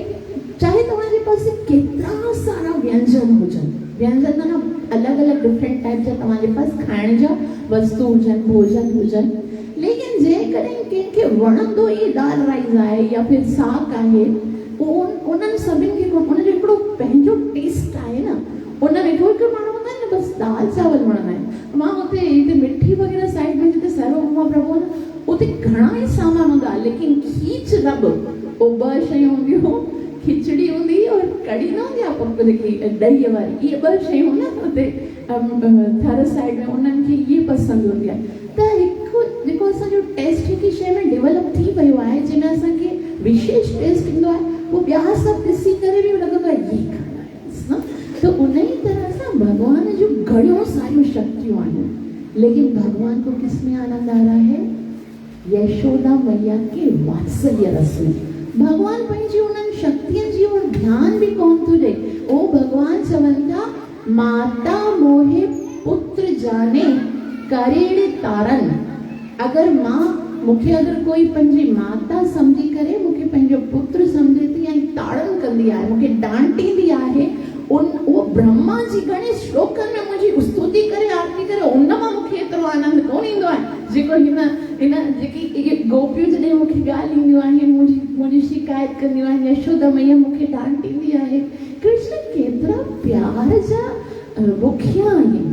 चाहे तुम्हारे पास कितना सारा व्यंजन हुजन, व्यंजन ना अलग अलग डिफरेंट टाइप जा तुम्हारे पास खाइण जा वस्तु हुजन, भोजन हुजन, लेकिन जे कॾहिं कंहिंखे वणंदो ई दाल राइस आहे या फिर साग आहे, उन्हनि सभिनि खे उनजो हिकिड़ो पंहिंजो टेस्ट आहे न। उन में कोई माण्हू हूंदा आहिनि न, बसि दाल चावल वणंदा आहिनि। मां हुते हिते मिठी वग़ैरह साइड में जिते सर्वभौमा प्रभु न, उते घणा ई सामान हूंदा, लेकिन खीच रब उहे ॿ शयूं हूंदियूं, खिचड़ी हूंदी और कढ़ी न हूंदी आहे पक जेकी ॾहीअ वारी, इहे ॿ शयूं न हुते थर साइड में उन्हनि खे इहे पसंदि हूंदी आहे। त हिकु जेको असांजो टेस्ट हिकु शइ में डेवलप थी वियो आहे, जंहिंमें असांखे विशेष टेस्ट ईंदो आहे, पोइ ॿिया सभु ॾिसी करे बि लॻंदो आहे इहे खाना आहे। तो उन ही तरह से भगवान जो घणियों सारियूं शक्तियों आहिनि, लेकिन भगवान को किसमें आनंद आ रहा है? यशोदा मैया के वात्सल्य रस में। भगवान पंहिंजी उन्हनि शक्तियुनि जी और ध्यान भी कोन थो ॾे। ओ भगवान चवनि था, माता मोहे पुत्र जाने करेड़ तारन। अगर मां मूंखे अगर कोई पंहिंजी माता समझी करे मूंखे पंहिंजो पुत्र समझे थी ऐं ताड़न कंदी आहे, मूंखे डांटींदी आहे, उहो ब्रह्मा जी घणे श्लोकनि में मुंहिंजी स्तुति करे आरती करे, उन मां मूंखे एतिरो आनंद कोन ईंदो आहे जेको हिन जेकी गोपियूं जॾहिं मूंखे ॻाल्हि ईंदियूं आहिनि, मुंहिंजी शिकायत कंदियूं आहिनि, यशोदा मैया मूंखे डांटींदी आहे। कृष्ण केतिरा प्यार जा बुखिया आहिनि,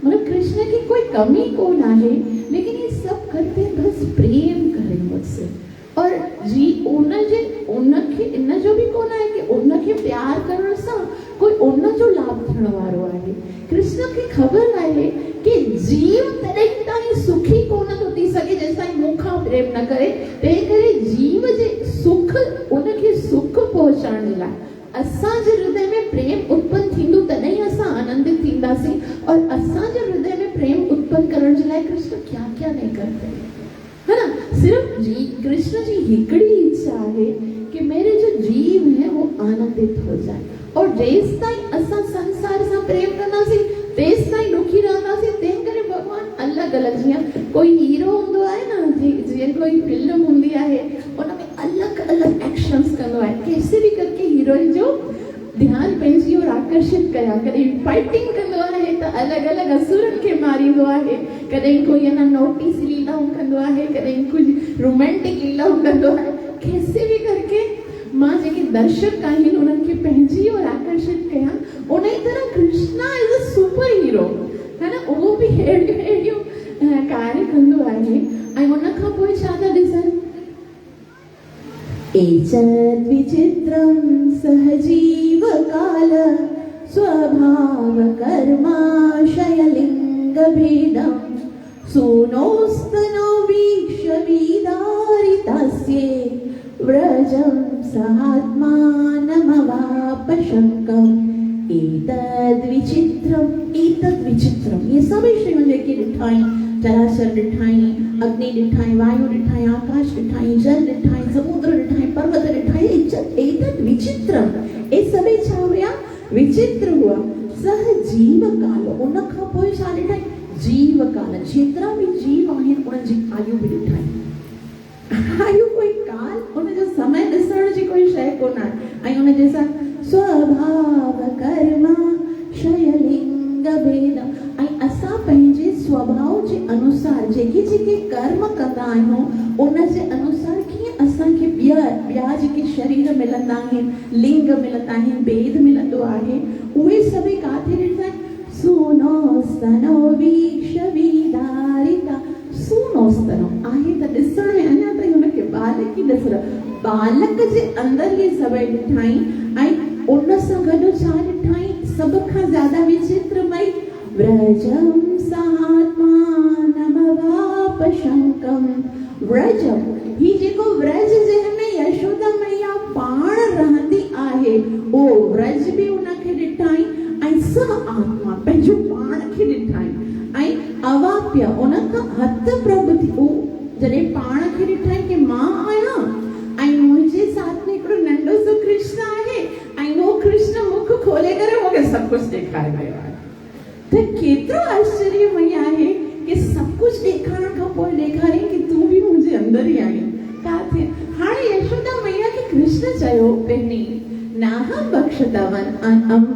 मतलब कृष्ण की कोई कमी कोन आहे, लेकिन ये सब करते बस प्रेम करे मुझसे। और जी उनखे इन जो भी कोन आहे कि उनखे प्यार करण सां कोई उन जो लाभ थियण वारो आहे। कृष्ण खे ख़बर आहे कि जीव तॾहिं ताईं सुखी कोन थो थी सघे जेसि ताईं मूंखां प्रेम न करे। तंहिं करे जीव जे सुख, उनखे सुख पहुचाइण जे लाइ असांजे हृदय में प्रेम उत्पन्न थींदो, तॾहिं असां आनंदित थींदासीं। और असांजे हृदय में प्रेम उत्पन्न करण जे लाइ कृष्ण क्या क्या नहीं करते, है ना। सिर्फ कृष्ण जी हिकड़ी इच्छा है कि मेरे जो जीव है वो आनंदित हो जाए। और जेस ताईं असां संसार सां प्रेम कंदासीं तेस ताईं दुखी रहंदासीं। तंहिं करे भगवान अलॻि अलॻि, जीअं कोई हीरो हूंदो आहे न, जीअं कोई फिल्म हूंदी आहे उनमें अलॻि अलॻि एक्शन्स कंदो आहे, कैसे भी करके हीरोइन जो ध्यान पंहिंजी ओर आकर्षित कया। कॾहिं फाइटिंग कंदो आहे त अलॻि अलॻि असुरनि खे मारींदो आहे, कॾहिं कोई अञा नोटिस लीलाऊं कंदो आहे, कॾहिं कुझु रोमांटिक लीलाऊं कंदो आहे। कैसे भी करके मां जेके दर्शक आहिनि उन्हनि खे पंहिंजी ओर आकर्षित कया। उन ई तरह Krishna is a super hero. Hero है न, उहो बि अहिड़ियूं कार्य कंदो आहे। ऐं उन खां पोइ छा था ॾिसनि, एतद् विचित्रं सहजीव काल स्वभाव कर्माशयलिंग भेदं सूनोस्तनो वीक्ष्य विदारितस्ये व्रजं सहात्मानमवापशङ्कम्। एतद् विचित्रं ये सभी शयूं जेके ॾिठाई, चराचर ॾिठाई, अग्नि ॾिठाई, वायु ॾिठाई, आकाश ॾिठाई, जल ॾिठाई, समुद्र ॾिठाई, पर्वत ॾिठाई, एतद् विचित्रम, ए सभई छा हुया, विचित्र हुआ। सह जीव काल, उन खां पोइ छा ॾिठाई, जीव काल, जेतिरा बि जीव आहिनि उन्हनि जी आयु बि ॾिठाई। आयु कोई काल, उनजो समय ॾिसण जी कोई शइ कोन आहे। ऐं उन जे सां स्वभाव कर्म शयलिंग भेद, ऐं असां पंहिंजे स्वभाव जे अनुसार जेके जेके कर्म कंदा आहियूं उन जे अनुसार कीअं असांखे ॿिया जेके शरीर मिलंदा आहिनि, लिंग मिलंदा आहिनि, भेद मिलंदो आहे, उहे सभई काथे ॾिठा आहिनि, सूनोस्तनो वीक्ष्य विदारिता। सूनोस्तनो आहे त ॾिसण में अञा ताईं हुनखे बालक ई ॾिसण, बालक जे अंदरि इहे सभई ॾिठाई। ऐं उन सां गॾु छा ॾिठाई, सभ खां ज्यादा विचित्रमई, व्रजं सहात्मानमवापशङ्कम्। व्रजम, ही जेको व्रज जंहिंमें यशोदा मैया पाण रहंदी आहे, ओ व्रज बि उनखे ॾिठाई ऐं सह आत्मा पंहिंजो पाण खे ॾिठाई। ऐं अवाप्य, उन खां हथ प्रभु थी, ओ जॾहिं पाण खे ॾिठाई कि मां आहियां ऐं मुंहिंजे साथ में हिकिड़ो नंढो सो कृष्ण आहे ऐं वो कृष्ण मुख खोले करे मूंखे सभु कुझु ॾेखारे रहियो आहे। त केतिरो आश्चर्यमय आहे कि सभु कुझु ॾेखारण खां पोइ ॾेखारे कि तूं बि मुंहिंजे अंदरि ई आहीं। काथे हाणे यशोदा मैया खे कृष्ण चयो पहिरीं, नाहं भक्षतवन अंब,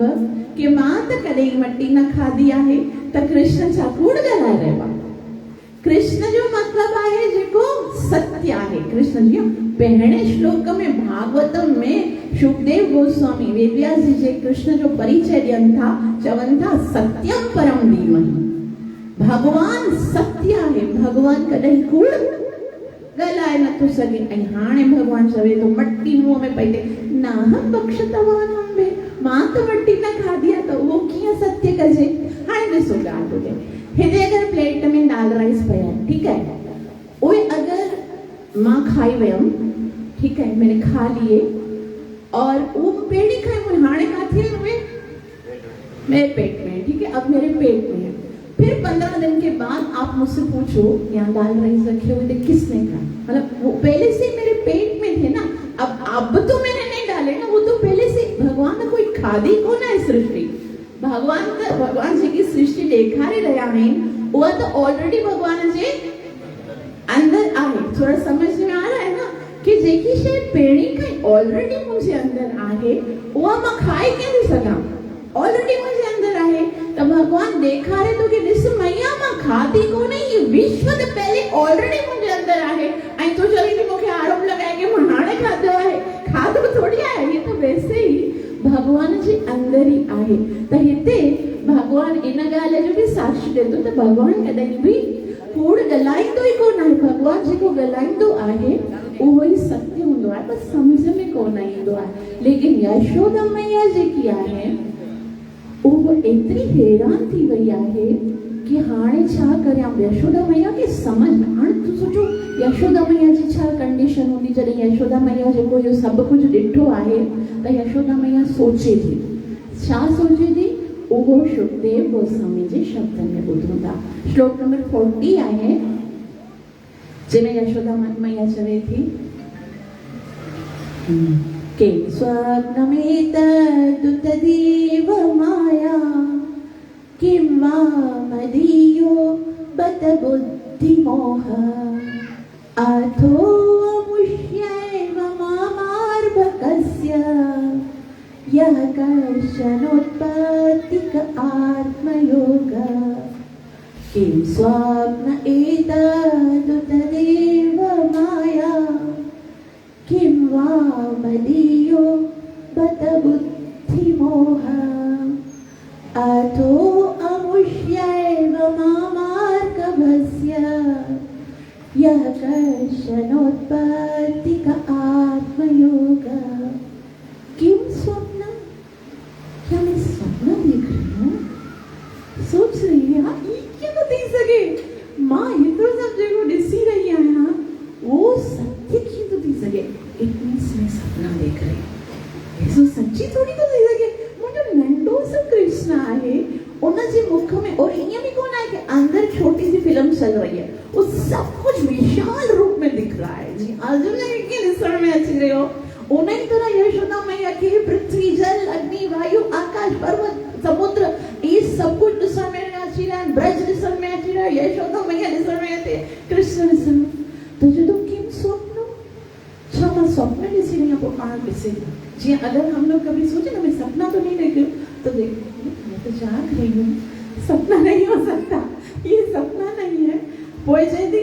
कि मां त कॾहिं मटी न खाधी आहे। त कृष्ण छा कूड़ ॻाल्हाए रहियो आहे? कृष्ण जो मतिलबु आहे जेको सत्य आहे। कृष्ण जी पहिरें श्लोक में भागवतम में शुकदेव गोस्वामी वेदव्यास जी जे कृष्ण जो परिचय ॾियनि था, चवनि था सत्यम परम धीमहि, भगवान सत्य आहे, भगवान कॾहिं कूड़ ॻाल्हाए नथो सघे। ऐं हाणे भगवान चवे थो मट्टी मुंहं में पई थे, नाहं भक्षतवान अंबे, मां त मट्टी न खाधी आहे, त उहो कीअं सत्य कजे। हाणे ॾिसो ॻाल्हि ॿुधे, हेॾे अगरि प्लेट में दाल राइस पिया आहिनि, ठीकु आहे, उहे अगरि मां खाई वियमि, ठीकु है, मैंने खा लिए और वो पेड़ ही खाए, हाणे काथे हैं हमें, मेरे पेट में, ठीक है, अब मेरे पेट में है। फिर 15 दिन के बाद आप मुझसे पूछो यहाँ दाल राइस रखे हुए थे किसने खाया, मतलब वो पहले से मेरे पेट में थे ना, अब तो मैंने नहीं डाले ना, वो तो पहले से भगवान ने कोई खाधी कोन है सृष्टि, भगवान जी की सृष्टि ॾेखारे रहिया आहिनि, उहा त ऑलरेडी भगवान जे अंदर आहे। थोड़ा समझ में आ रहा है ना कि जेकी शइ पहिरीं खां ऑलरेडी मुंहिंजे अंदर आहे, उहा मां खाई कीअं थी सघां, ऑलरेडी मुंहिंजे अंदर आहे। त भगवान ॾेखारे थो कि ॾिस मैया मां खाधी कोन्हे, ये विश्व त पहले ऑलरेडी मुंहिंजे अंदर आहे, ऐं तूं चवी थी मूंखे आरोप लॻाए कि मां हाणे खाधो आहे, खाधो थोड़ी आहे, ये तो वैसे ही भगवान जे अंदर ई आहे। त हिते भगवान इन ॻाल्हि जो बि साक्षी ॾे थो त भगवान कॾहिं बि कूड़ ॻाल्हाईंदो ई कोन आहे। भगवान जेको ॻाल्हाईंदो आहे उहो ई सत्य हूंदो आहे, बसि सम्झ में कोन ईंदो आहे। लेकिन यशोदा मैया जेकी आहे उहो एतिरी हैरान थी वई आहे कि हाणे छा करियां। यशोदा मैया खे समझ में, हाणे तूं सोचो यशोदा मैया जी छा कंडीशन हूंदी जॾहिं यशोदा मैया जेको इहो सभु कुझु ॾिठो आहे, त यशोदा मैया सोचे थी, छा सोचे थी, उहो शुकदेव गोस्वामी जे शब्दनि में ॿुधूं था। श्लोक नंबर 40 आहे, जंहिंमें यशोदा मैया चवे थी कि स्वप्नमेतदुतदेव माया, किं वा मदीयो बत बुद्धिमोह, अथो अमुष्यैव मामार्भकस्य, यः कश्चनोत्पत्तिक आत्मयोग। किं स्वप्न एतदुतदेव माया, किं वा मदीयो बत बुद्धिमोह, अथो अमुष्यैव मुष्यैव मामार्कभस्य यः कर्षणोत्पत्तिक आत्मयोगः। किम स्वप्न? क्या मैं स्वप्न देख रही हूँ? सोच रही है हाँ क्या तो देख सके माँ ये तो सब जगह दिसी रही है हाँ वो सत्य क्यों तो देख सके इट मीन्स मैं सपना देख रही हूँ ऐसा सच्ची थोड़ी तो देख सके मुझे नंढो सा कृष्ण आहे उनजे मुख में और इन्हें भी कौन है कि अंदर छोटी सी फिल्म चल रही है वो सब कुछ विशाल रूप में दिख रहा है जी अर्जुन ने के निसरण में अच्छी रहे हो उन्हीं तरह यशोदा मैया के पृथ्वी जल अग्नि वायु आकाश पर्वत समुद्र ये सब कुछ दिशा में अच्छी रहा ब्रज दिशा में अच्छी रहा यशोदा मैया दिशा में आते कृष्ण दिशा में तुझे तो किम स्वप्न क्षमा स्वप्न दिसी नहीं आपको आँख दिसे जी अगर हम लोग कभी सोचे ना मैं सपना तो नहीं देख रही तो देख मैं तो जाग रही हूँ सपना नहीं हो सकता ये सपना नहीं है वो जयदी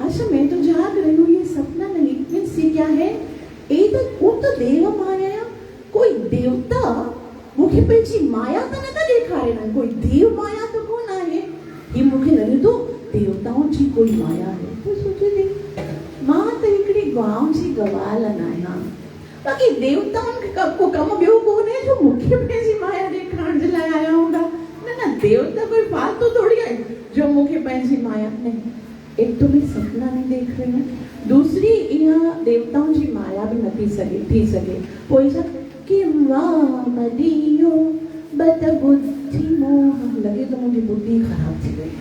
अच्छा मैं तो जाग रही हूँ ये सपना नहीं मीन्स ये क्या है वो तो देव माया कोई देवता मुखे पैची माया तो नता देखा है ना कोई देव माया तो कौन आहे ये मुखे लगे तो देवताओं जी कोई माया है तो सोचे थी मां तो एकड़ी गांव जी गवाल ना बाकी देवताओं को कम बियो कोन है जो मुखे पैची माया देखाण जे लाए आया होगा ना देवता कोई फालतू थोड़ी है जो मुखे पैची माया नहीं एक तो मैं सपना नहीं देख रही हूँ दूसरी यहाँ देवताओं जी माया भी नहीं थी सके कोई सा कि मदियो बत बुद्धि मोह लगे तो मुझे बुद्धि खराब थी गई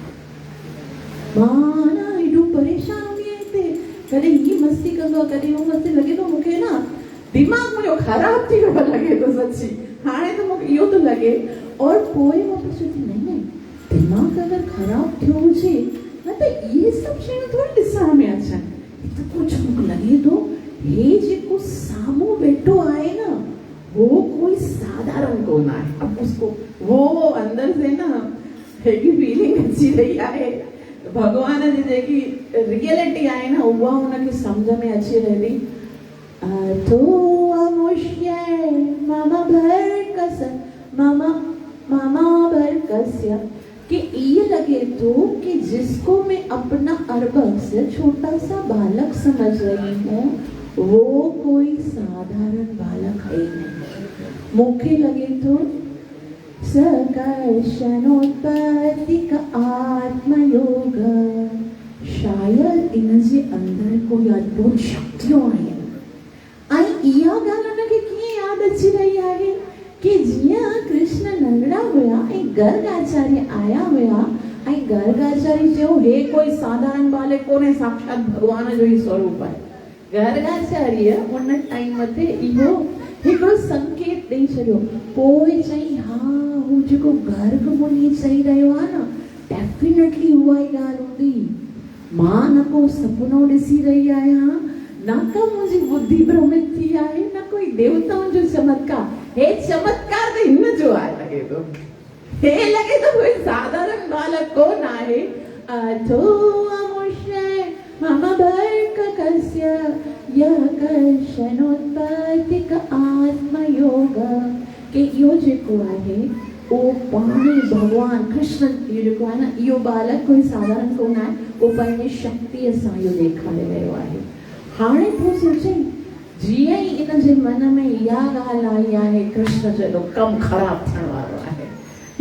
माना इडू परेशान हो गए थे कदे ये मस्ती कंदो कदे वो मस्ती लगे तो मुझे ना दिमाग मुझे खराब थी लगे तो सच्ची हाँ तो मुझे यो तो लगे और कोई वापस सोची नहीं दिमाग अगर खराब थयो मुझे ना तो ये सब चीज़ थोड़ी दिशा में अच्छा तो कुछ मुझे लगे तो ये जो कुछ सामू बैठो आए ना वो कोई साधारण कौन है अब उसको वो अंदर से ना हेगी फीलिंग अच्छी रही है भगवान जी जेकी रियलिटी आए ना हुआ उनकी समझ में अच्छी रही तो अमुष्य मामा भरकस्य कि ये लगे तो कि जिसको मैं अपना अर्भक से छोटा सा बालक समझ रही हूँ वो कोई साधारण बालक है नहीं मुखे लगे तो सकर्षणोत्पत्तिक आत्मयोग शायद इनजे अंदर कोई अद्भुत शक्तियों आई इया गाना के किए याद अच्छी रही है कि जिया कृष्ण नंगड़ा हुआ गर्गाचार्य आया हुआ गर्गाचार्य जो हे कोई साधारण बालक कोने साक्षात भगवान जो ही स्वरूप है गर्गाचार्य उन टाइम मथे इहो हिकिड़ो संकेत ॾेई छॾियो पोइ चई हा हू जेको गर्ग मुनि चई रहियो आहे न डेफिनेटली उहा ई ॻाल्हि हूंदी मां न को सपनो ॾिसी रही आहियां न को मुंहिंजी बुद्धि भ्रमित थी आहे न कोई देवताउनि जो चमत्कार हे चमत्कार त हिन जो आहे लॻे थो हे लॻे थो कोई साधारण बालक कोन आहे अथो अमुष्य मम भर्कस्य यः कर्षणोत्पत्तिक आत्मयोग के इहो जेको आहे वो पाणी भगवान कृष्ण इहो जेको आहे न इहो बालक कोई साधारण कोन आहे वो पंहिंजी शक्तिअ सां इहो ॾेखारे रहियो आहे हाणे पोइ सोचई जीअं ई इन जे मन में इहा ॻाल्हि आई आहे कृष्ण जो कमु ख़राबु थियण वारो आहे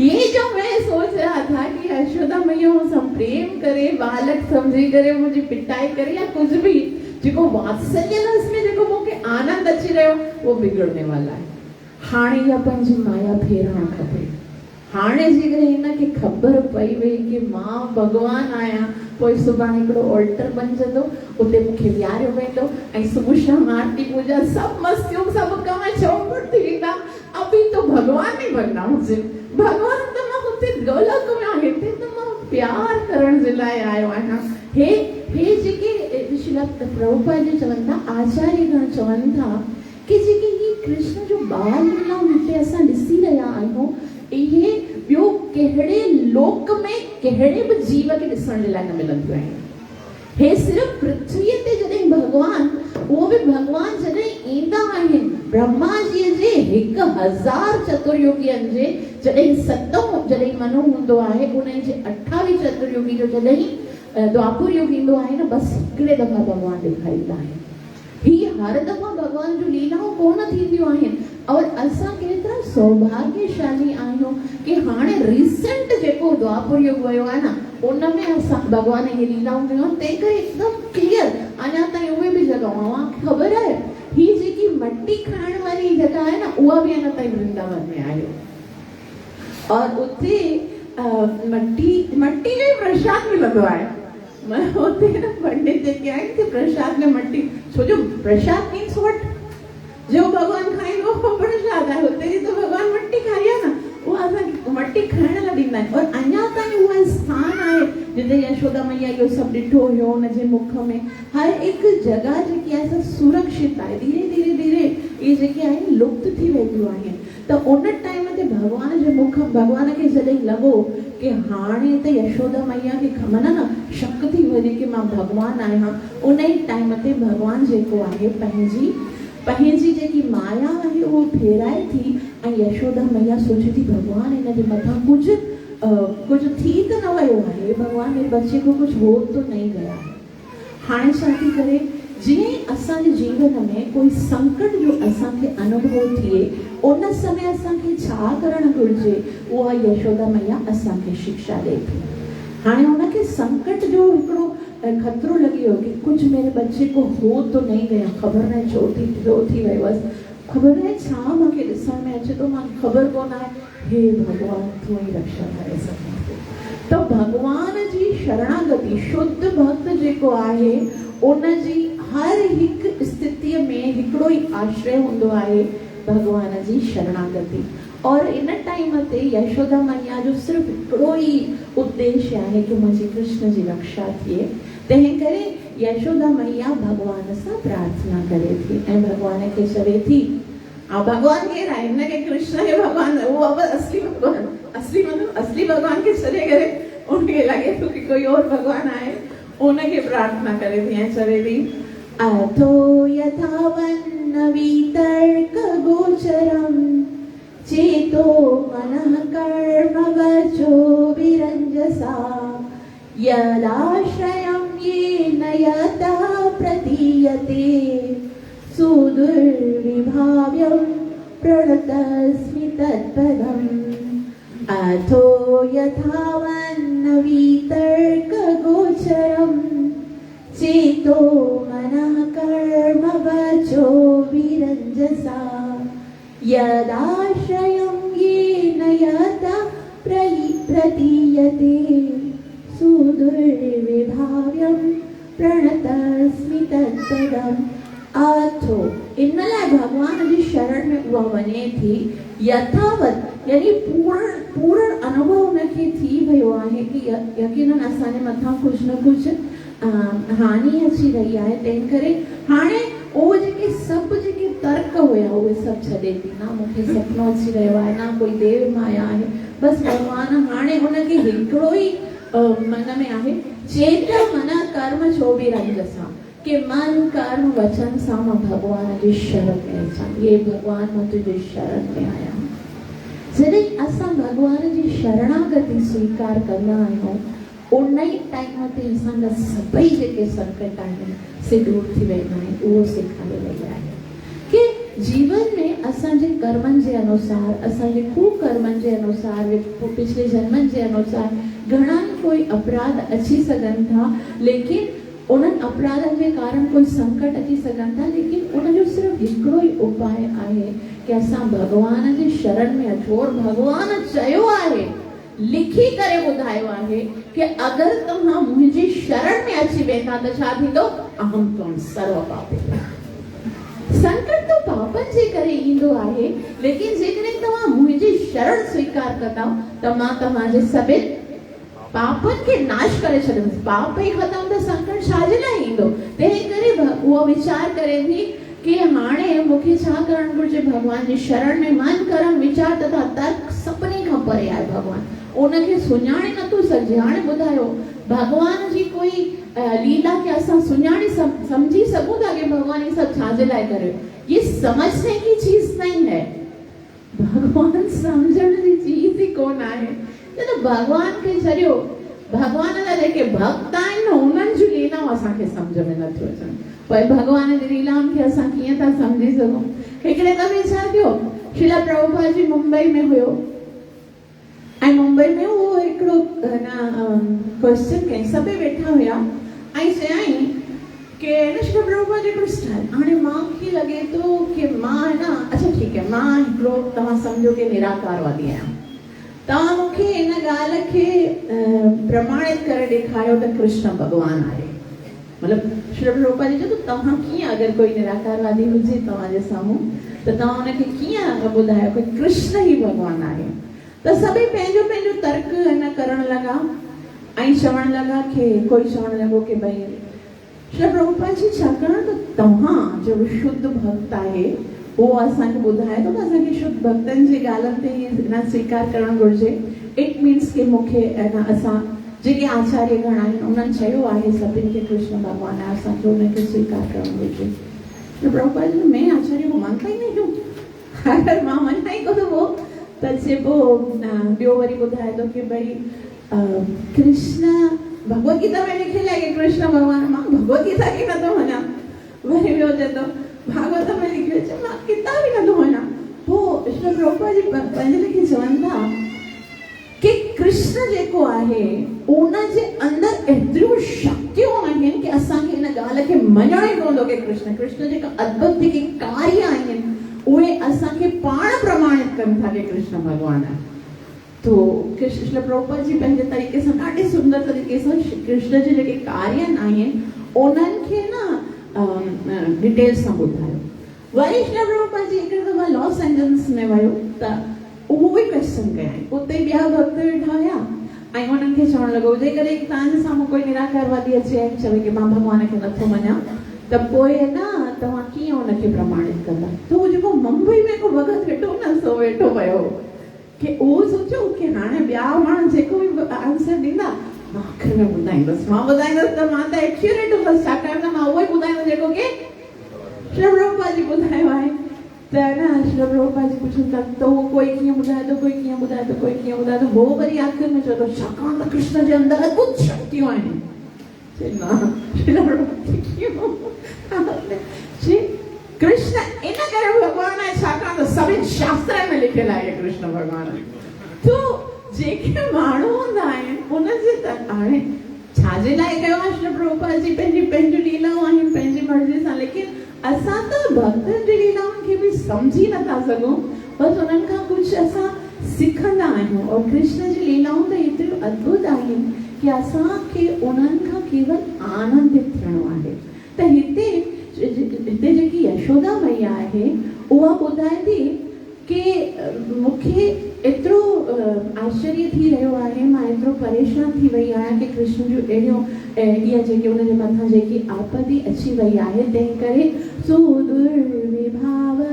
ये जो मैं सोच रहा था कि यशोदा मैया सां प्रेम करे बालक समझी करे मुझे पिटाई करे या कुछ भी जेको वात्सल्य रस में जेको मूंखे आनंद अची रहियो वो बिगड़ने वाला है हाणे या पंहिंजी माया फेरणु खपे हाणे जेकर हिनखे ख़बर पई वई कि मां भगवान आहियां पोइ सुभाणे हिकिड़ो ऑल्टर बणजंदो उते मूंखे विहारियो वेंदो ऐं सुबुह शाम आरती पूजा सभु मस्तियूं सभु कम चौपट थी वेंदा अभी तो भगवान ई बनना हुजे भगवान त मां हुते गोलक में आहे हिते त मां प्यार करण जे लाइ आयो आहियां हे जेके श्रील प्रभुपाद जी चवनि था आचार्य गण चवनि था कि जेके ही कृष्ण जो बाल लीला हिते असां ॾिसी रहिया आहियूं इहे ॿियो कहिड़े लोक में कहिड़े बि जीव खे ॾिसण जे लाइ न मिलंदियूं आहिनि हे सिर्फ़ पृथ्वीअ ते जॾहिं भगवान वो भी भगवान जॾहिं ईंदा आहिनि ब्रह्मा जी जे 1000 चतुर्युगियनि जे जॾहिं सतों जॾहिं मनु हूंदो आहे उन जे 28 चतुर्युगी जो जॾहिं द्वापर युग ईंदो आहे न बस हिकिड़े दफ़ा भगवान ॾेखारींदा आहिनि। ही हर दफ़ा भगवान जो लीलाऊं कोन थींदियूं आहिनि और असां केतिरा सौभाग्यशाली आहियूं कि हाणे रिसेंट जेको द्वापर युग वियो आहे न उन में असां भगवान जी लीलाऊं कयूं आहिनि। तंहिं करे हिकदमि क्लियर अञा ताईं उहे बि जॻहियूं आहे ख़बर आहे ही जेकी मट्टी खाइण वारी जॻह आहे न उहा बि अञा ताईं वृंदावन में आहे और उते मट्टी जो प्रसाद मिलंदो आहे। होते न पंडित जेके आहिनि कि प्रसाद में मट्टी छो जो प्रसाद मीन्स व्हाट जो भगवान खाईंदो वो प्रसाद आहे। हुते जी तो भगवान मट्टी खाई आहे न वो असां मट्टी खाइण लाइ ॾींदा आहिनि और अञा ताईं उहा स्थान आहे जिते यशोदा मैया इहो सभु ॾिठो हुयो हुनजे मुख में हर हिकु जॻह जेकी आहे असां सुरक्षित आहे। धीरे धीरे धीरे इहे जेके आहिनि लुप्त थी वेंदियूं आहिनि त उन टाइम ते भगवान जे मुख भगवान खे जॾहिं लॻो कि हाणे त यशोदा मैया खे मन न शक थी वञे कि मां भगवान आहियां उन ई टाइम ते भगवान जेको आहे पंहिंजी जेकी माया आहे उहो फेराए थी ऐं यशोदा मैया सोचे थी भगवान हिन जे मथां कुझु थी त न वियो आहे भगवान मेरे बच्चे को कुछ हो तो नहीं गया है। हाणे छा थी करे जीअं असांजे जीवन में कोई संकट जो असांखे अनुभव थिए उन समय असांखे छा करणु घुरिजे उहा यशोदा मैया असांखे शिक्षा ॾे थी। हाणे उनखे संकट जो हिकिड़ो खतरो लॻी वियो कि कुछ मेरे बच्चे को हो तो नहीं गया ख़बर न छो थी वियो आहे ख़बर न छा मूंखे ॾिसण में अचे थो मूंखे ख़बर कोन आहे। हे भगवान तूं ई रक्षा करे सघे तो भगवान जी शरणागति शुद्ध भक्त जेको आहे उन जी हर हिकु स्थितीअ में हिकिड़ो ई आश्रय हूंदो आहे भगवान जी शरणागति। और इन टाइम ते यशोदा मैया जो सिर्फ़ हिकिड़ो ई उद्देश्य आहे कि मुंहिंजी कृष्ण जी रक्षा थिए। तंहिं करे यशोदा मैया भगवान सां प्रार्थना करे थी ऐं भगवान खे चवे थी भगवान केरु आहे हिन खे कृष्ण खे भगवान उहो अब असली भगवान खे छॾे करे उनखे लॻे थो कि कोई और भगवान आहे उनखे प्रार्थना करे थी ऐं चवे थी अथो यथा वितर्क गोचरम चेतो मनः कर्म वचो विरञ्जसा यदाश्रयं येन यतः प्रतीयते सुदुर्विभाव्यं प्रणतस्मि तत्पदम् अथो यथा वितर्कगोचरं चेतो मनः कर्म वचो विरञ्जसा यदाश्रयं येन यतः प्रतीयते सुदुर्विभाव्यं प्रणतस्मि तत्पदम्। अथो इन लाइ भगवान जी शरण में उहा वञे थी यथावत यानी पूर्ण अनुभव उनखे थी वियो आहे कि यकीनन असांजे मथां कुझु न कुझु हानि अची रही आहे। तंहिं करे हाणे उहे जेके सभु जेके तर्क हुया उहे सभु छॾे थी ना मूंखे सपनो अची रहियो आहे ना कोई देव माया आहे बसि भगवान हाणे हुनखे हिकिड़ो ई मन में आहे चेत मन कर्म छो बि रंग सां कि मन कर्म वचन सां मां भगवान जी शरण में अचां ये भगवान मां तुंहिंजी शरण में आहियां। जॾहिं असां भगवान जी शरणागति स्वीकार कंदा आहियूं उन ई टाइम ते असांजा सभई जेके संकट आहिनि से दूर थी वेंदा आहिनि। उहो सेखारे रही आहे कि जीवन में असांजे कर्मनि जे अनुसार असांजे कुकर्मनि जे अनुसार पिछले जन्मनि जे अनुसार घणा ई कोई अपराध अची सघनि था लेकिन उन्हनि अपराधनि जे कारण कोई संकट अची सघनि था लेकिन उनजो सिर्फ़ु हिकिड़ो ई उपाय आहे कि असां भगवान जी शरण में अचो। और भगवान चयो आहे लिखी करे ॿुधायो आहे कि अगरि तव्हां मुंहिंजी शरण में अची वेंदा त छा थींदो अहम त्वं सर्व पापेभ्यः। संकट तो पापनि जे करे ईंदो आहे लेकिन जेकॾहिं तव्हां मुंहिंजी शरण स्वीकार कंदा त मां तव्हांजे सभिनि पापनि खे नाश करे छॾंदुसि। पाप ई ख़तमु त संकट छाजे लाइ ईंदो। तंहिं करे उहो वीचार करे थी कि हाणे मूंखे छा करणु घुरिजे भगवान जी शरण में मन कर्म वीचार तथा तर्क सभिनी खां परे आहे। भगवान उनखे सुञाणे नथो सघिजे। हाणे ॿुधायो भगवान जी कोई लीला के असां सुञाणे समझी सकूं था कि भगवान ये सब छाजे लाए करे। ये समझने की चीज नहीं है, भगवान समझण जी चीज ही कोन आहे। तो भगवान के छड़ियो, भगवान जा जेके भक्त आहिनि न उन्हनि जूं लीलाऊं असांखे सम्झ में नथियूं अचनि, पर भगवान जी लीलाउनि खे असां कीअं था सम्झी सघूं। हिकिड़े दफ़े छा थियो, श्रीला प्रभुपाद जी मुंबई में हुयो ऐं मुंबई में उहो हिकिड़ो क्वेश्चन कई, सभई वेठा हुया ऐं चयाईं कि श्री प्रभुपाद जी हिकिड़ो स्टाइल, हाणे मूंखे लॻे थो कि मां न, अच्छा ठीकु है, मां हिकिड़ो तव्हां सम्झो कि निराकारवादी आहियां, तव्हां मूंखे इन ॻाल्हि खे प्रमाणित करे ॾेखारियो त कृष्ण भॻवानु आहे। मतिलबु श्री प्रभुपाद जी चयो त तव्हां कीअं, अगरि कोई निराकारवादी हुजे तव्हांजे साम्हूं त तव्हां हुनखे कीअं ॿुधायो कि कृष्ण ई भॻवानु आहे। त सभई पंहिंजो पंहिंजो तर्क न करण लॻा ऐं चवण लॻा कि कोई चवण लॻो कि भई श्री प्रभुपाद जी छाकाणि त तव्हां जो शुद्ध भक्त आहे उहो असांखे ॿुधाए थो त असांखे शुद्ध भक्तनि जी ॻाल्हियुनि ते न स्वीकार करणु घुरिजे। इट मीन्स कि मूंखे असां जेके आचार्य गण आहिनि उन्हनि चयो आहे सभिनि खे कृष्ण भॻवानु आहे, असांखे उनखे स्वीकार करणु घुरिजे। तो प्रभुपाद जी मैं आचार्य को मानता ही नहीं हूँ, अगर मां मना ही करो वो त चइबो ॿियो वरी ॿुधाए थो कि भई कृष्ण भगवत गीता में लिखियल आहे कि कृष्ण भॻवानु, मां भगवत गीता खे नथो मञा। वरी ॿियो चए थो भागवत में लिखियो आहे, मां किताब ई नथो मञा। पोइ श्री प्रभुपाद जी पंहिंजे लेखे चवनि था कि कृष्ण जेको आहे उनजे अंदरि एतिरियूं शक्तियूं आहिनि कि असांखे इन ॻाल्हि खे मञणो ई पवंदो कि कृष्ण जेका अद्भुत जेके कार्य आहिनि उहे असांखे पाण प्रमाणित कनि था कि कृष्ण भॻवानु आहे। तो कृष्ण प्रभुपाद जी पंहिंजे तरीक़े सां ॾाढे सुंदर तरीक़े सां कृष्ण जे जेके कार्य आहिनि उन्हनि खे न डिटेल सां ॿुधायो। वरी श्री प्रभुपाद जी हिकिड़ी दफ़ा लॉस एंजल्स में वियो त उहो बि क्वेश्चन कयईं, उते ॿिया भक्त वेठा हुया ऐं उन्हनि खे चवणु लॻो जेकॾहिं तव्हांजे साम्हूं कोई निराकारवादी अचे ऐं चवे कि मां भॻवान खे नथो मञा त पोइ न तव्हां कीअं उनखे प्रमाणित कंदा। त उहो जेको मुंबई में को भगत वेठो न सो वेठो पियो कि उहो सोचियो कि हाणे ॿिया माण्हू जेको बि आंसर ॾींदा मां आख़िर में ॿुधाईंदुसि, मां ॿुधाईंदुसि त मां त एक्यूरेट हूंदसि, छाकाणि त मां उहो ई ॿुधाईंदुसि जेको कि श्री प्रभुपाद जी ॿुधायो आहे। त न श्री प्रभुपाद जी पुछनि था त उहो कोई कीअं ॿुधाए थो, कोई कीअं ॿुधाए थो, कोई कीअं ॿुधाए थो। हो वरी आख़िर में चयो थो छाकाणि त कृष्ण जे अंदरि अद्भुत शक्तियूं आहिनि। कृष्ण इन करे भॻवानु आहे छाकाणि त सभिनि शास्त्रनि में लिखियल आहे कि कृष्ण भॻवानु आहे। तो जेके माण्हू हूंदा आहिनि उनजे हाणे छाजे लाइ कयो आहे श्री प्रभुपाद जी पंहिंजूं लीलाऊं आहिनि पंहिंजी मर्ज़ी सां, लेकिन असां त भक्तनि जी लीलाउनि खे बि सम्झी नथा सघूं, बसि उन्हनि खां कुझु असां सिखंदा आहियूं। और कृष्ण जी लीलाऊं त एतिरियूं अद्भुत आहिनि कि असांखे उन्हनि खां केवल आनंदित थियणो आहे। त हिते जेकी यशोदा मैया आहे उहा ॿुधाए थी कि मूंखे एतिरो आश्चर्य थी रहियो आहे, मां एतिरो परेशान थी वई आहियां कि कृष्ण जूं अहिड़ियूं इहा जेके उनजे मथां जेकी आपदी अची वई आहे, तंहिं करे सुदुर्विभाव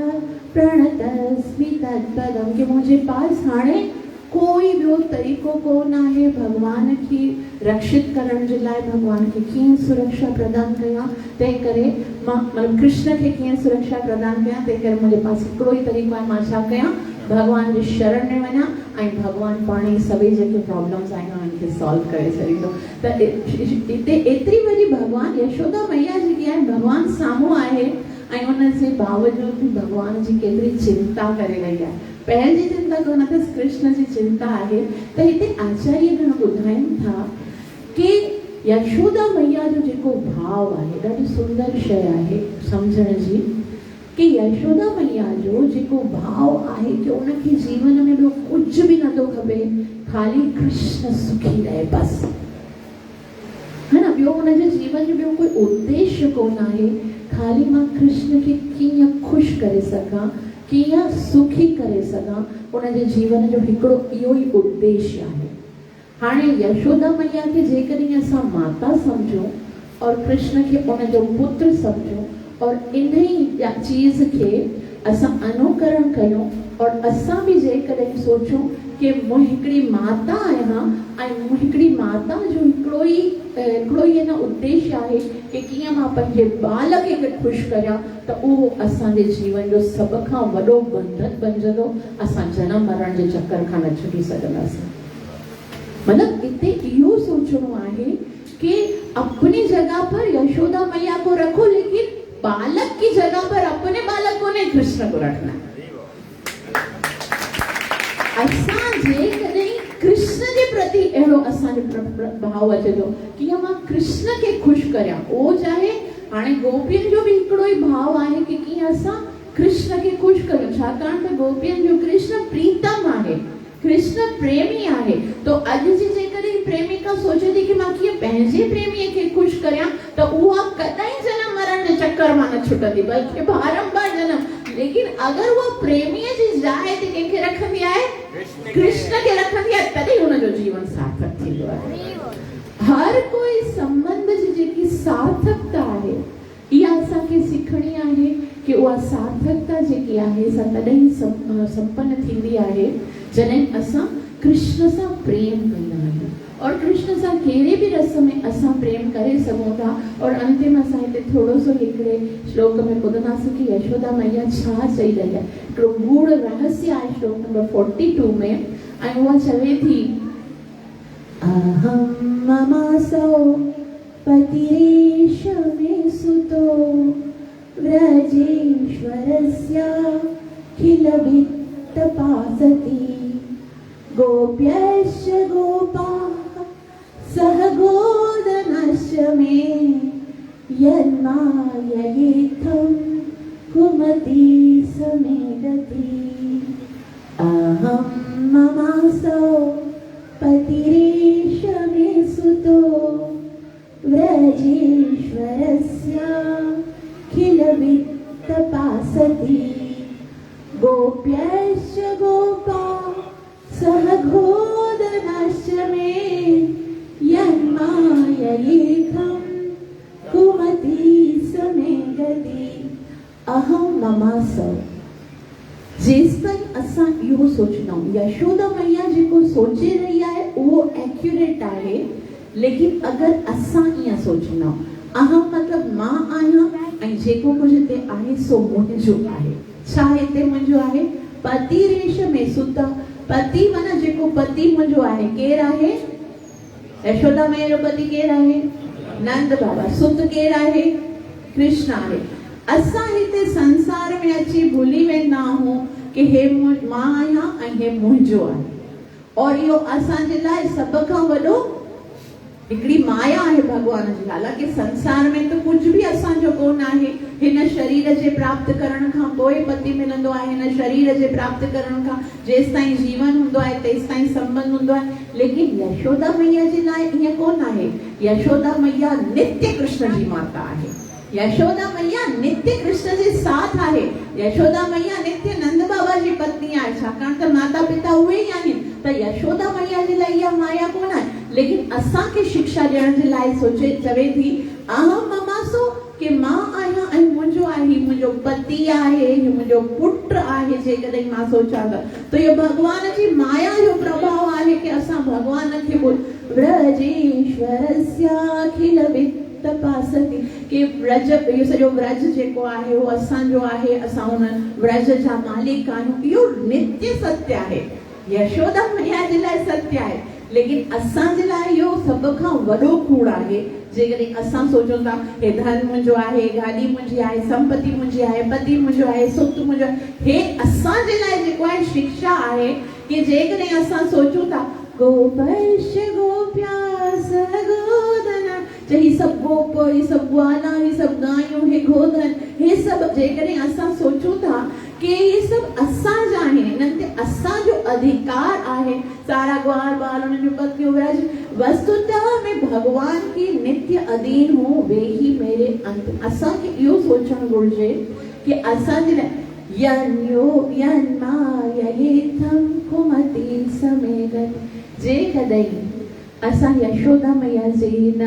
प्रणतस्मि तत्पदम कि मुंहिंजे पास हाणे कोई ॿियो तरीक़ो कोन आहे भॻवान खे रक्षित करण जे लाइ, भॻवान खे कीअं सुरक्षा प्रदान कयां, तंहिं करे मां मतिलबु कृष्ण खे कीअं सुरक्षा प्रदान कयां, तंहिं करे मुंहिंजे पास हिकिड़ो ई तरीक़ो आहे, मां छा कयां भॻवान जे शरण में वञा ऐं भॻवानु पाण ई सभई जेके प्रॉब्लम्स आहिनि उन्हनि खे सॉल्व करे छॾींदो। त हिते एतिरी वॾी भॻवानु यशोदा मैया जेकी आहे भॻवानु साम्हूं आहे ऐं उनजे बावजूद बि भॻवान जी केतिरी चिंता करे रही आहे। पंहिंजी चिंता कोन अथसि, कृष्ण जी चिंता आहे। त हिते आचार्य गण ॿुधाइनि था कि यशोदा मैया जो जेको भाव आहे ॾाढी सुंदर शइ आहे सम्झण जी, कि यशोदा मैया जो जेको भाव आहे कि उनखे जीवन में ॿियो कुझु बि नथो खपे, ख़ाली कृष्ण सुखी रहे बसि, है न। ॿियो उनजे जीवन जो ॿियो कोई उद्देश्य कोन आहे, ख़ाली मां कृष्ण खे कीअं ख़ुशि करे सघां, कीअं सुखी करे सघां, उनजे जीवन जो हिकिड़ो इहो ई उद्देश्य आहे। हाणे यशोदा मैया खे जेकॾहिं असां माता सम्झूं और कृष्ण खे उनजो पुत्र सम्झूं और इन ई चीज़ खे असां अनुकरण कयूं और असां भी जेकॾहिं सोचूं कि मूं हिकिड़ी माता आहियां ऐं हिकिड़ी माता जो हिकिड़ो ई न उद्देश्य आहे कि कीअं मां पंहिंजे बाल खे ख़ुशि करियां, त उहो असांजे जीवन जो सभ खां वॾो बंधन बणिजंदो। असां जनम मरण जे चक्कर खां न छुटी सघंदासीं। मतलब इतने इहो सोचणो आहे कि अपनी जगह पर यशोदा मैया को रखो, लेकिन बालक की जगह पर अपने बालक को नहीं, कृष्ण को रखना। असां जेकॾहिं कृष्ण के प्रति अहिड़ो असांजो भाव अचे थो कि मां कृष्ण के ख़ुशि करियां, उहो चाहे हाणे गोपियुनि जो बि हिकिड़ो ई भाव आहे कि कीअं असां कृष्ण के ख़ुशि करियूं, छाकाणि त गोपियुनि जो कृष्ण प्रीतम आहे, कृष्ण प्रेमी आहे। तो अॼु जी जेकॾहिं प्रेमिका सोचे थी कि मां कीअं पंहिंजे प्रेमीअ खे ख़ुशि करियां, त उहा कॾहिं जनम मरण जे चक्कर मां न छुटंदी, बल्कि बारंबार जनम। लेकिन अगर वो प्रेमीअ जी जाइ ते कंहिंखे रखंदी आहे, कृष्ण खे रखंदी आहे, तॾहिं हुनजो जीवन सार्थक थींदो आहे। हर कोई संबंध जी जेकी सार्थकता आहे, इहा असांखे सिखणी आहे कि उहा सार्थकता जेकी आहे सा तॾहिं संपन्न थींदी आहे जॾहिं असां कृष्ण सां प्रेम कंदा आहियूं। और कृष्ण सां कहिड़े बि रस में असां प्रेम करे सघूं था। और अंतिम असां हिते थोरो सो हिकिड़े श्लोक में ॿुधंदासीं कि यशोदा मैया छा चई रही आहे। हिकिड़ो गूढ़ रहस्य आहे श्लोक नंबर 42 में, ऐं उहा चवे थी, अहं ममासौ पतिरेष मे सुतो व्रजेश्वरस्य खिल वित्तपासति गोप्यश्च गोपाः सह गोदनश्च मे यन्माययेथं कुमति समेदति। अहं ममासौ पतिरेष मे सुतो व्रजेश्वरस्य खिल वित्तपासति गोप्यश्च गोपाः सह गोदनश्च मे यन्माययेथं कुमति समेदति। अहं ममासौ, जेसिताईं असां इहो सोचंदा आहियूं, यशोदा मैया जेको सोचे रही आहे उहो एक्यूरेट आहे, लेकिन अगर असां ईअं सोचंदा आहियूं, अहम मतलब मां आहियां ऐं जेको कुझु हिते आहे सो मुंहिंजो आहे। छा हिते मुंहिंजो आहे? पति रेश में सुता। पति माना जेको पति मुंहिंजो आहे, केरु आहे? यशोदा मैया जो पति केरु आहे? नंद बाबा। सुत केरु आहे? कृष्ण आहे। असां हिते संसार में अची भूली वेंदा आहियूं कि हे मां आहियां ऐं हे मुंहिंजो आहे। और इहो असांजे लाइ सभ खां वॾो हिकिड़ी माया आहे भगवान जी। हालांकि संसार में तो कुछ भी असांजो कोन आहे। हिन शरीर जे प्राप्त करण खां पोइ पति मिलंदो आहे। हिन शरीर जे प्राप्त करण खां जेसि ताईं जीवन हूंदो आहे तेसि ताईं संबंध हूंदो आहे। लेकिन यशोदा मैया जे लाइ ईअं कोन आहे। यशोदा मैया नित्य कृष्ण जी माता आहे। यशोदा मैया नित्य कृष्ण जे साथ आहे। यशोदा मैया नित्य नंद बाबा जी पत्नी आहे, छाकाणि त माता पिता उहे ई आहिनि। त यशोदा मैया जे लाइ इहा माया कोन आहे। लेकिन असांखे शिक्षा ॾियण जे लाइ सोचे चवे थी, अहम ममासो, कि मां आहियां ऐं मुंहिंजो आहे, मुंहिंजो पति आहे, मुंहिंजो पुट आहे। जेकॾहिं मां सोचां त इहो भॻवान जी माया जो प्रभाव आहे कि असां भॻवान खे ब्रजेश्वरस्य अखिल वित्तपासति, कि ब्रज, इहो सॼो ब्रज जेको आहे उहो असांजो आहे। असां हुन ब्रज जा मालिक आहियूं। इहो नित्य सत्य आहे। यशोदा मैया जे लाइ सत्य आहे, लेकिन असांजे लाइ इहो सभ खां वॾो कूड़ आहे। जेकॾहिं असां सोचूं था हे धन मुंहिंजो आहे, गाॾी मुंहिंजी आहे, संपत्ति मुंहिंजी आहे, पति मुंहिंजो आहे, सुख मुंहिंजो आहे, हे असांजे लाइ जेको आहे शिक्षा आहे कि जेकॾहिं असां सोचूं था गोपश्च गोप्या सह गोदन, ही सब गोप, ही सब ग्वाला, ही सब गायूं, हे गोधन, हे सब जेकॾहिं असां सोचूं था कि ये सब असांजा आहिनि, इन्हनि ते असांजो अधिकार आहे। सारा ग्वाल बाल उन्हनि जो पतियूं व्रज वस्तुतः में भगवान की नित्य अधीन हूं, वे ही मेरे अंत। असांखे इहो सोचणु घुरिजे कि असांजे लाइ यन्माययेथं कुमति समेदति। जेकॾहिं असां यशोदा मैया जी हिन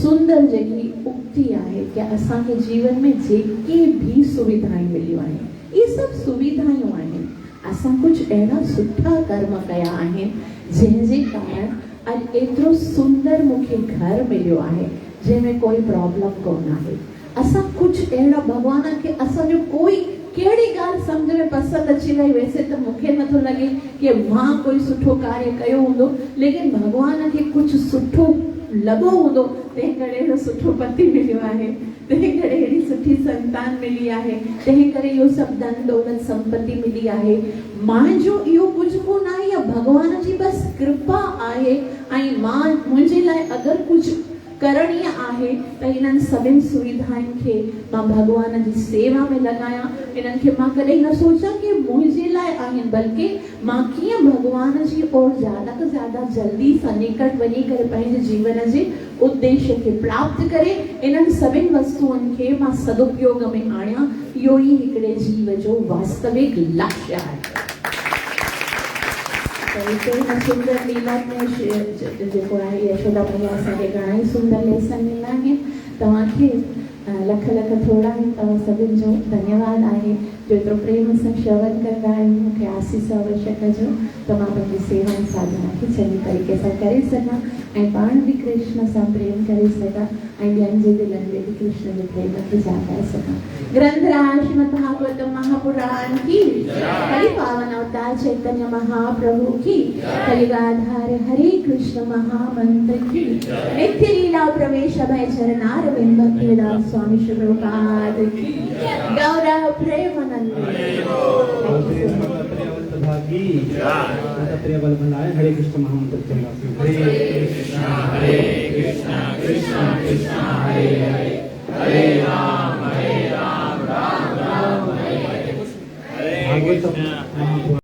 सुंदर जेकी उक्ति आहे कि असांखे जीवन में जेके भी सुविधाएं मिलियूं आहिनि, ये सब सुविधायूं आहिनि। असां कुझु अहिड़ा सुठा कर्म कया आहिनि जंहिंजे कारण अॼु एतिरो सुंदर मूंखे घर मिलियो आहे जंहिंमें कोई प्रॉब्लम कोन आहे। असां कुझु अहिड़ा भॻवान खे असांजो कोई कहिड़ी ॻाल्हि सम्झ में पसंदि अची वई, वैसे त मूंखे नथो लॻे कि मां कोई सुठो कार्य कयो हूंदो, लेकिन भॻवान खे कुझु सुठो लॻो हूंदो, तंहिं करे अहिड़ो सुठो पति मिलियो आहे, तंहिं करे अहिड़ी सुठी संतान मिली आहे, तंहिं करे इहो सभु धन दौलत संपत्ति मिली आहे। मुंहिंजो इहो कुझु कोन आहे, या भॻवान जी बसि कृपा आहे। ऐं मां मुंहिंजे लाइ अगरि कुझु करणीय आहे त इन्हनि सभिनि सुविधाउनि खे मां भॻवान जी सेवा में लॻायां। इन्हनि खे मां कॾहिं न सोचां कि मुंहिंजे लाइ आहिनि, बल्कि मां कीअं भॻवान जी और ज़्यादा खां ज़्यादा जल्दी सां निकट वञी करे पंहिंजे जीवन जे उद्देश्य खे प्राप्त करे इन्हनि सभिनि वस्तुअनि खे मां सदुपयोग में आणियां। इहो ई हिकिड़े जीव जो वास्तविक लक्ष्य आहे। सुंदर लीला में जेको आहे यशोदा मैया असांखे घणा ई सुंदर लेसन ॾिना आहिनि। तव्हांखे लख लख थोड़ा तव्हां सभिनि जो धन्यवाद आहे जो एतिरो प्रेम सां श्रवण कंदा आहियो। मूंखे आसीस अवश्य कजो त मां पंहिंजी सेवा ऐं साधना खे चङी तरीक़े सां करे सघां ऐं पाण बि कृष्ण सां प्रेम करे सघां ऐं ॿियनि जे दिलनि में बि कृष्ण जे प्रेम खे जाॻाए सघां। ग्रंथराज श्रीमद् भागवत महापुराण की हरि पावन अवतार चैतन्य महाप्रभु की कलिगाधार हरे कृष्ण महामंत्र की नित्य लीला प्रवेश भय चरणार भक्तिवेदांत स्वामी श्री प्रभुपाद की गौरव प्रेमानंद हरे कृष्ण महामंत्र हरे कृष्ण कृष्ण कृष्ण हरे हरे हरे राम राम राम हरे हरे।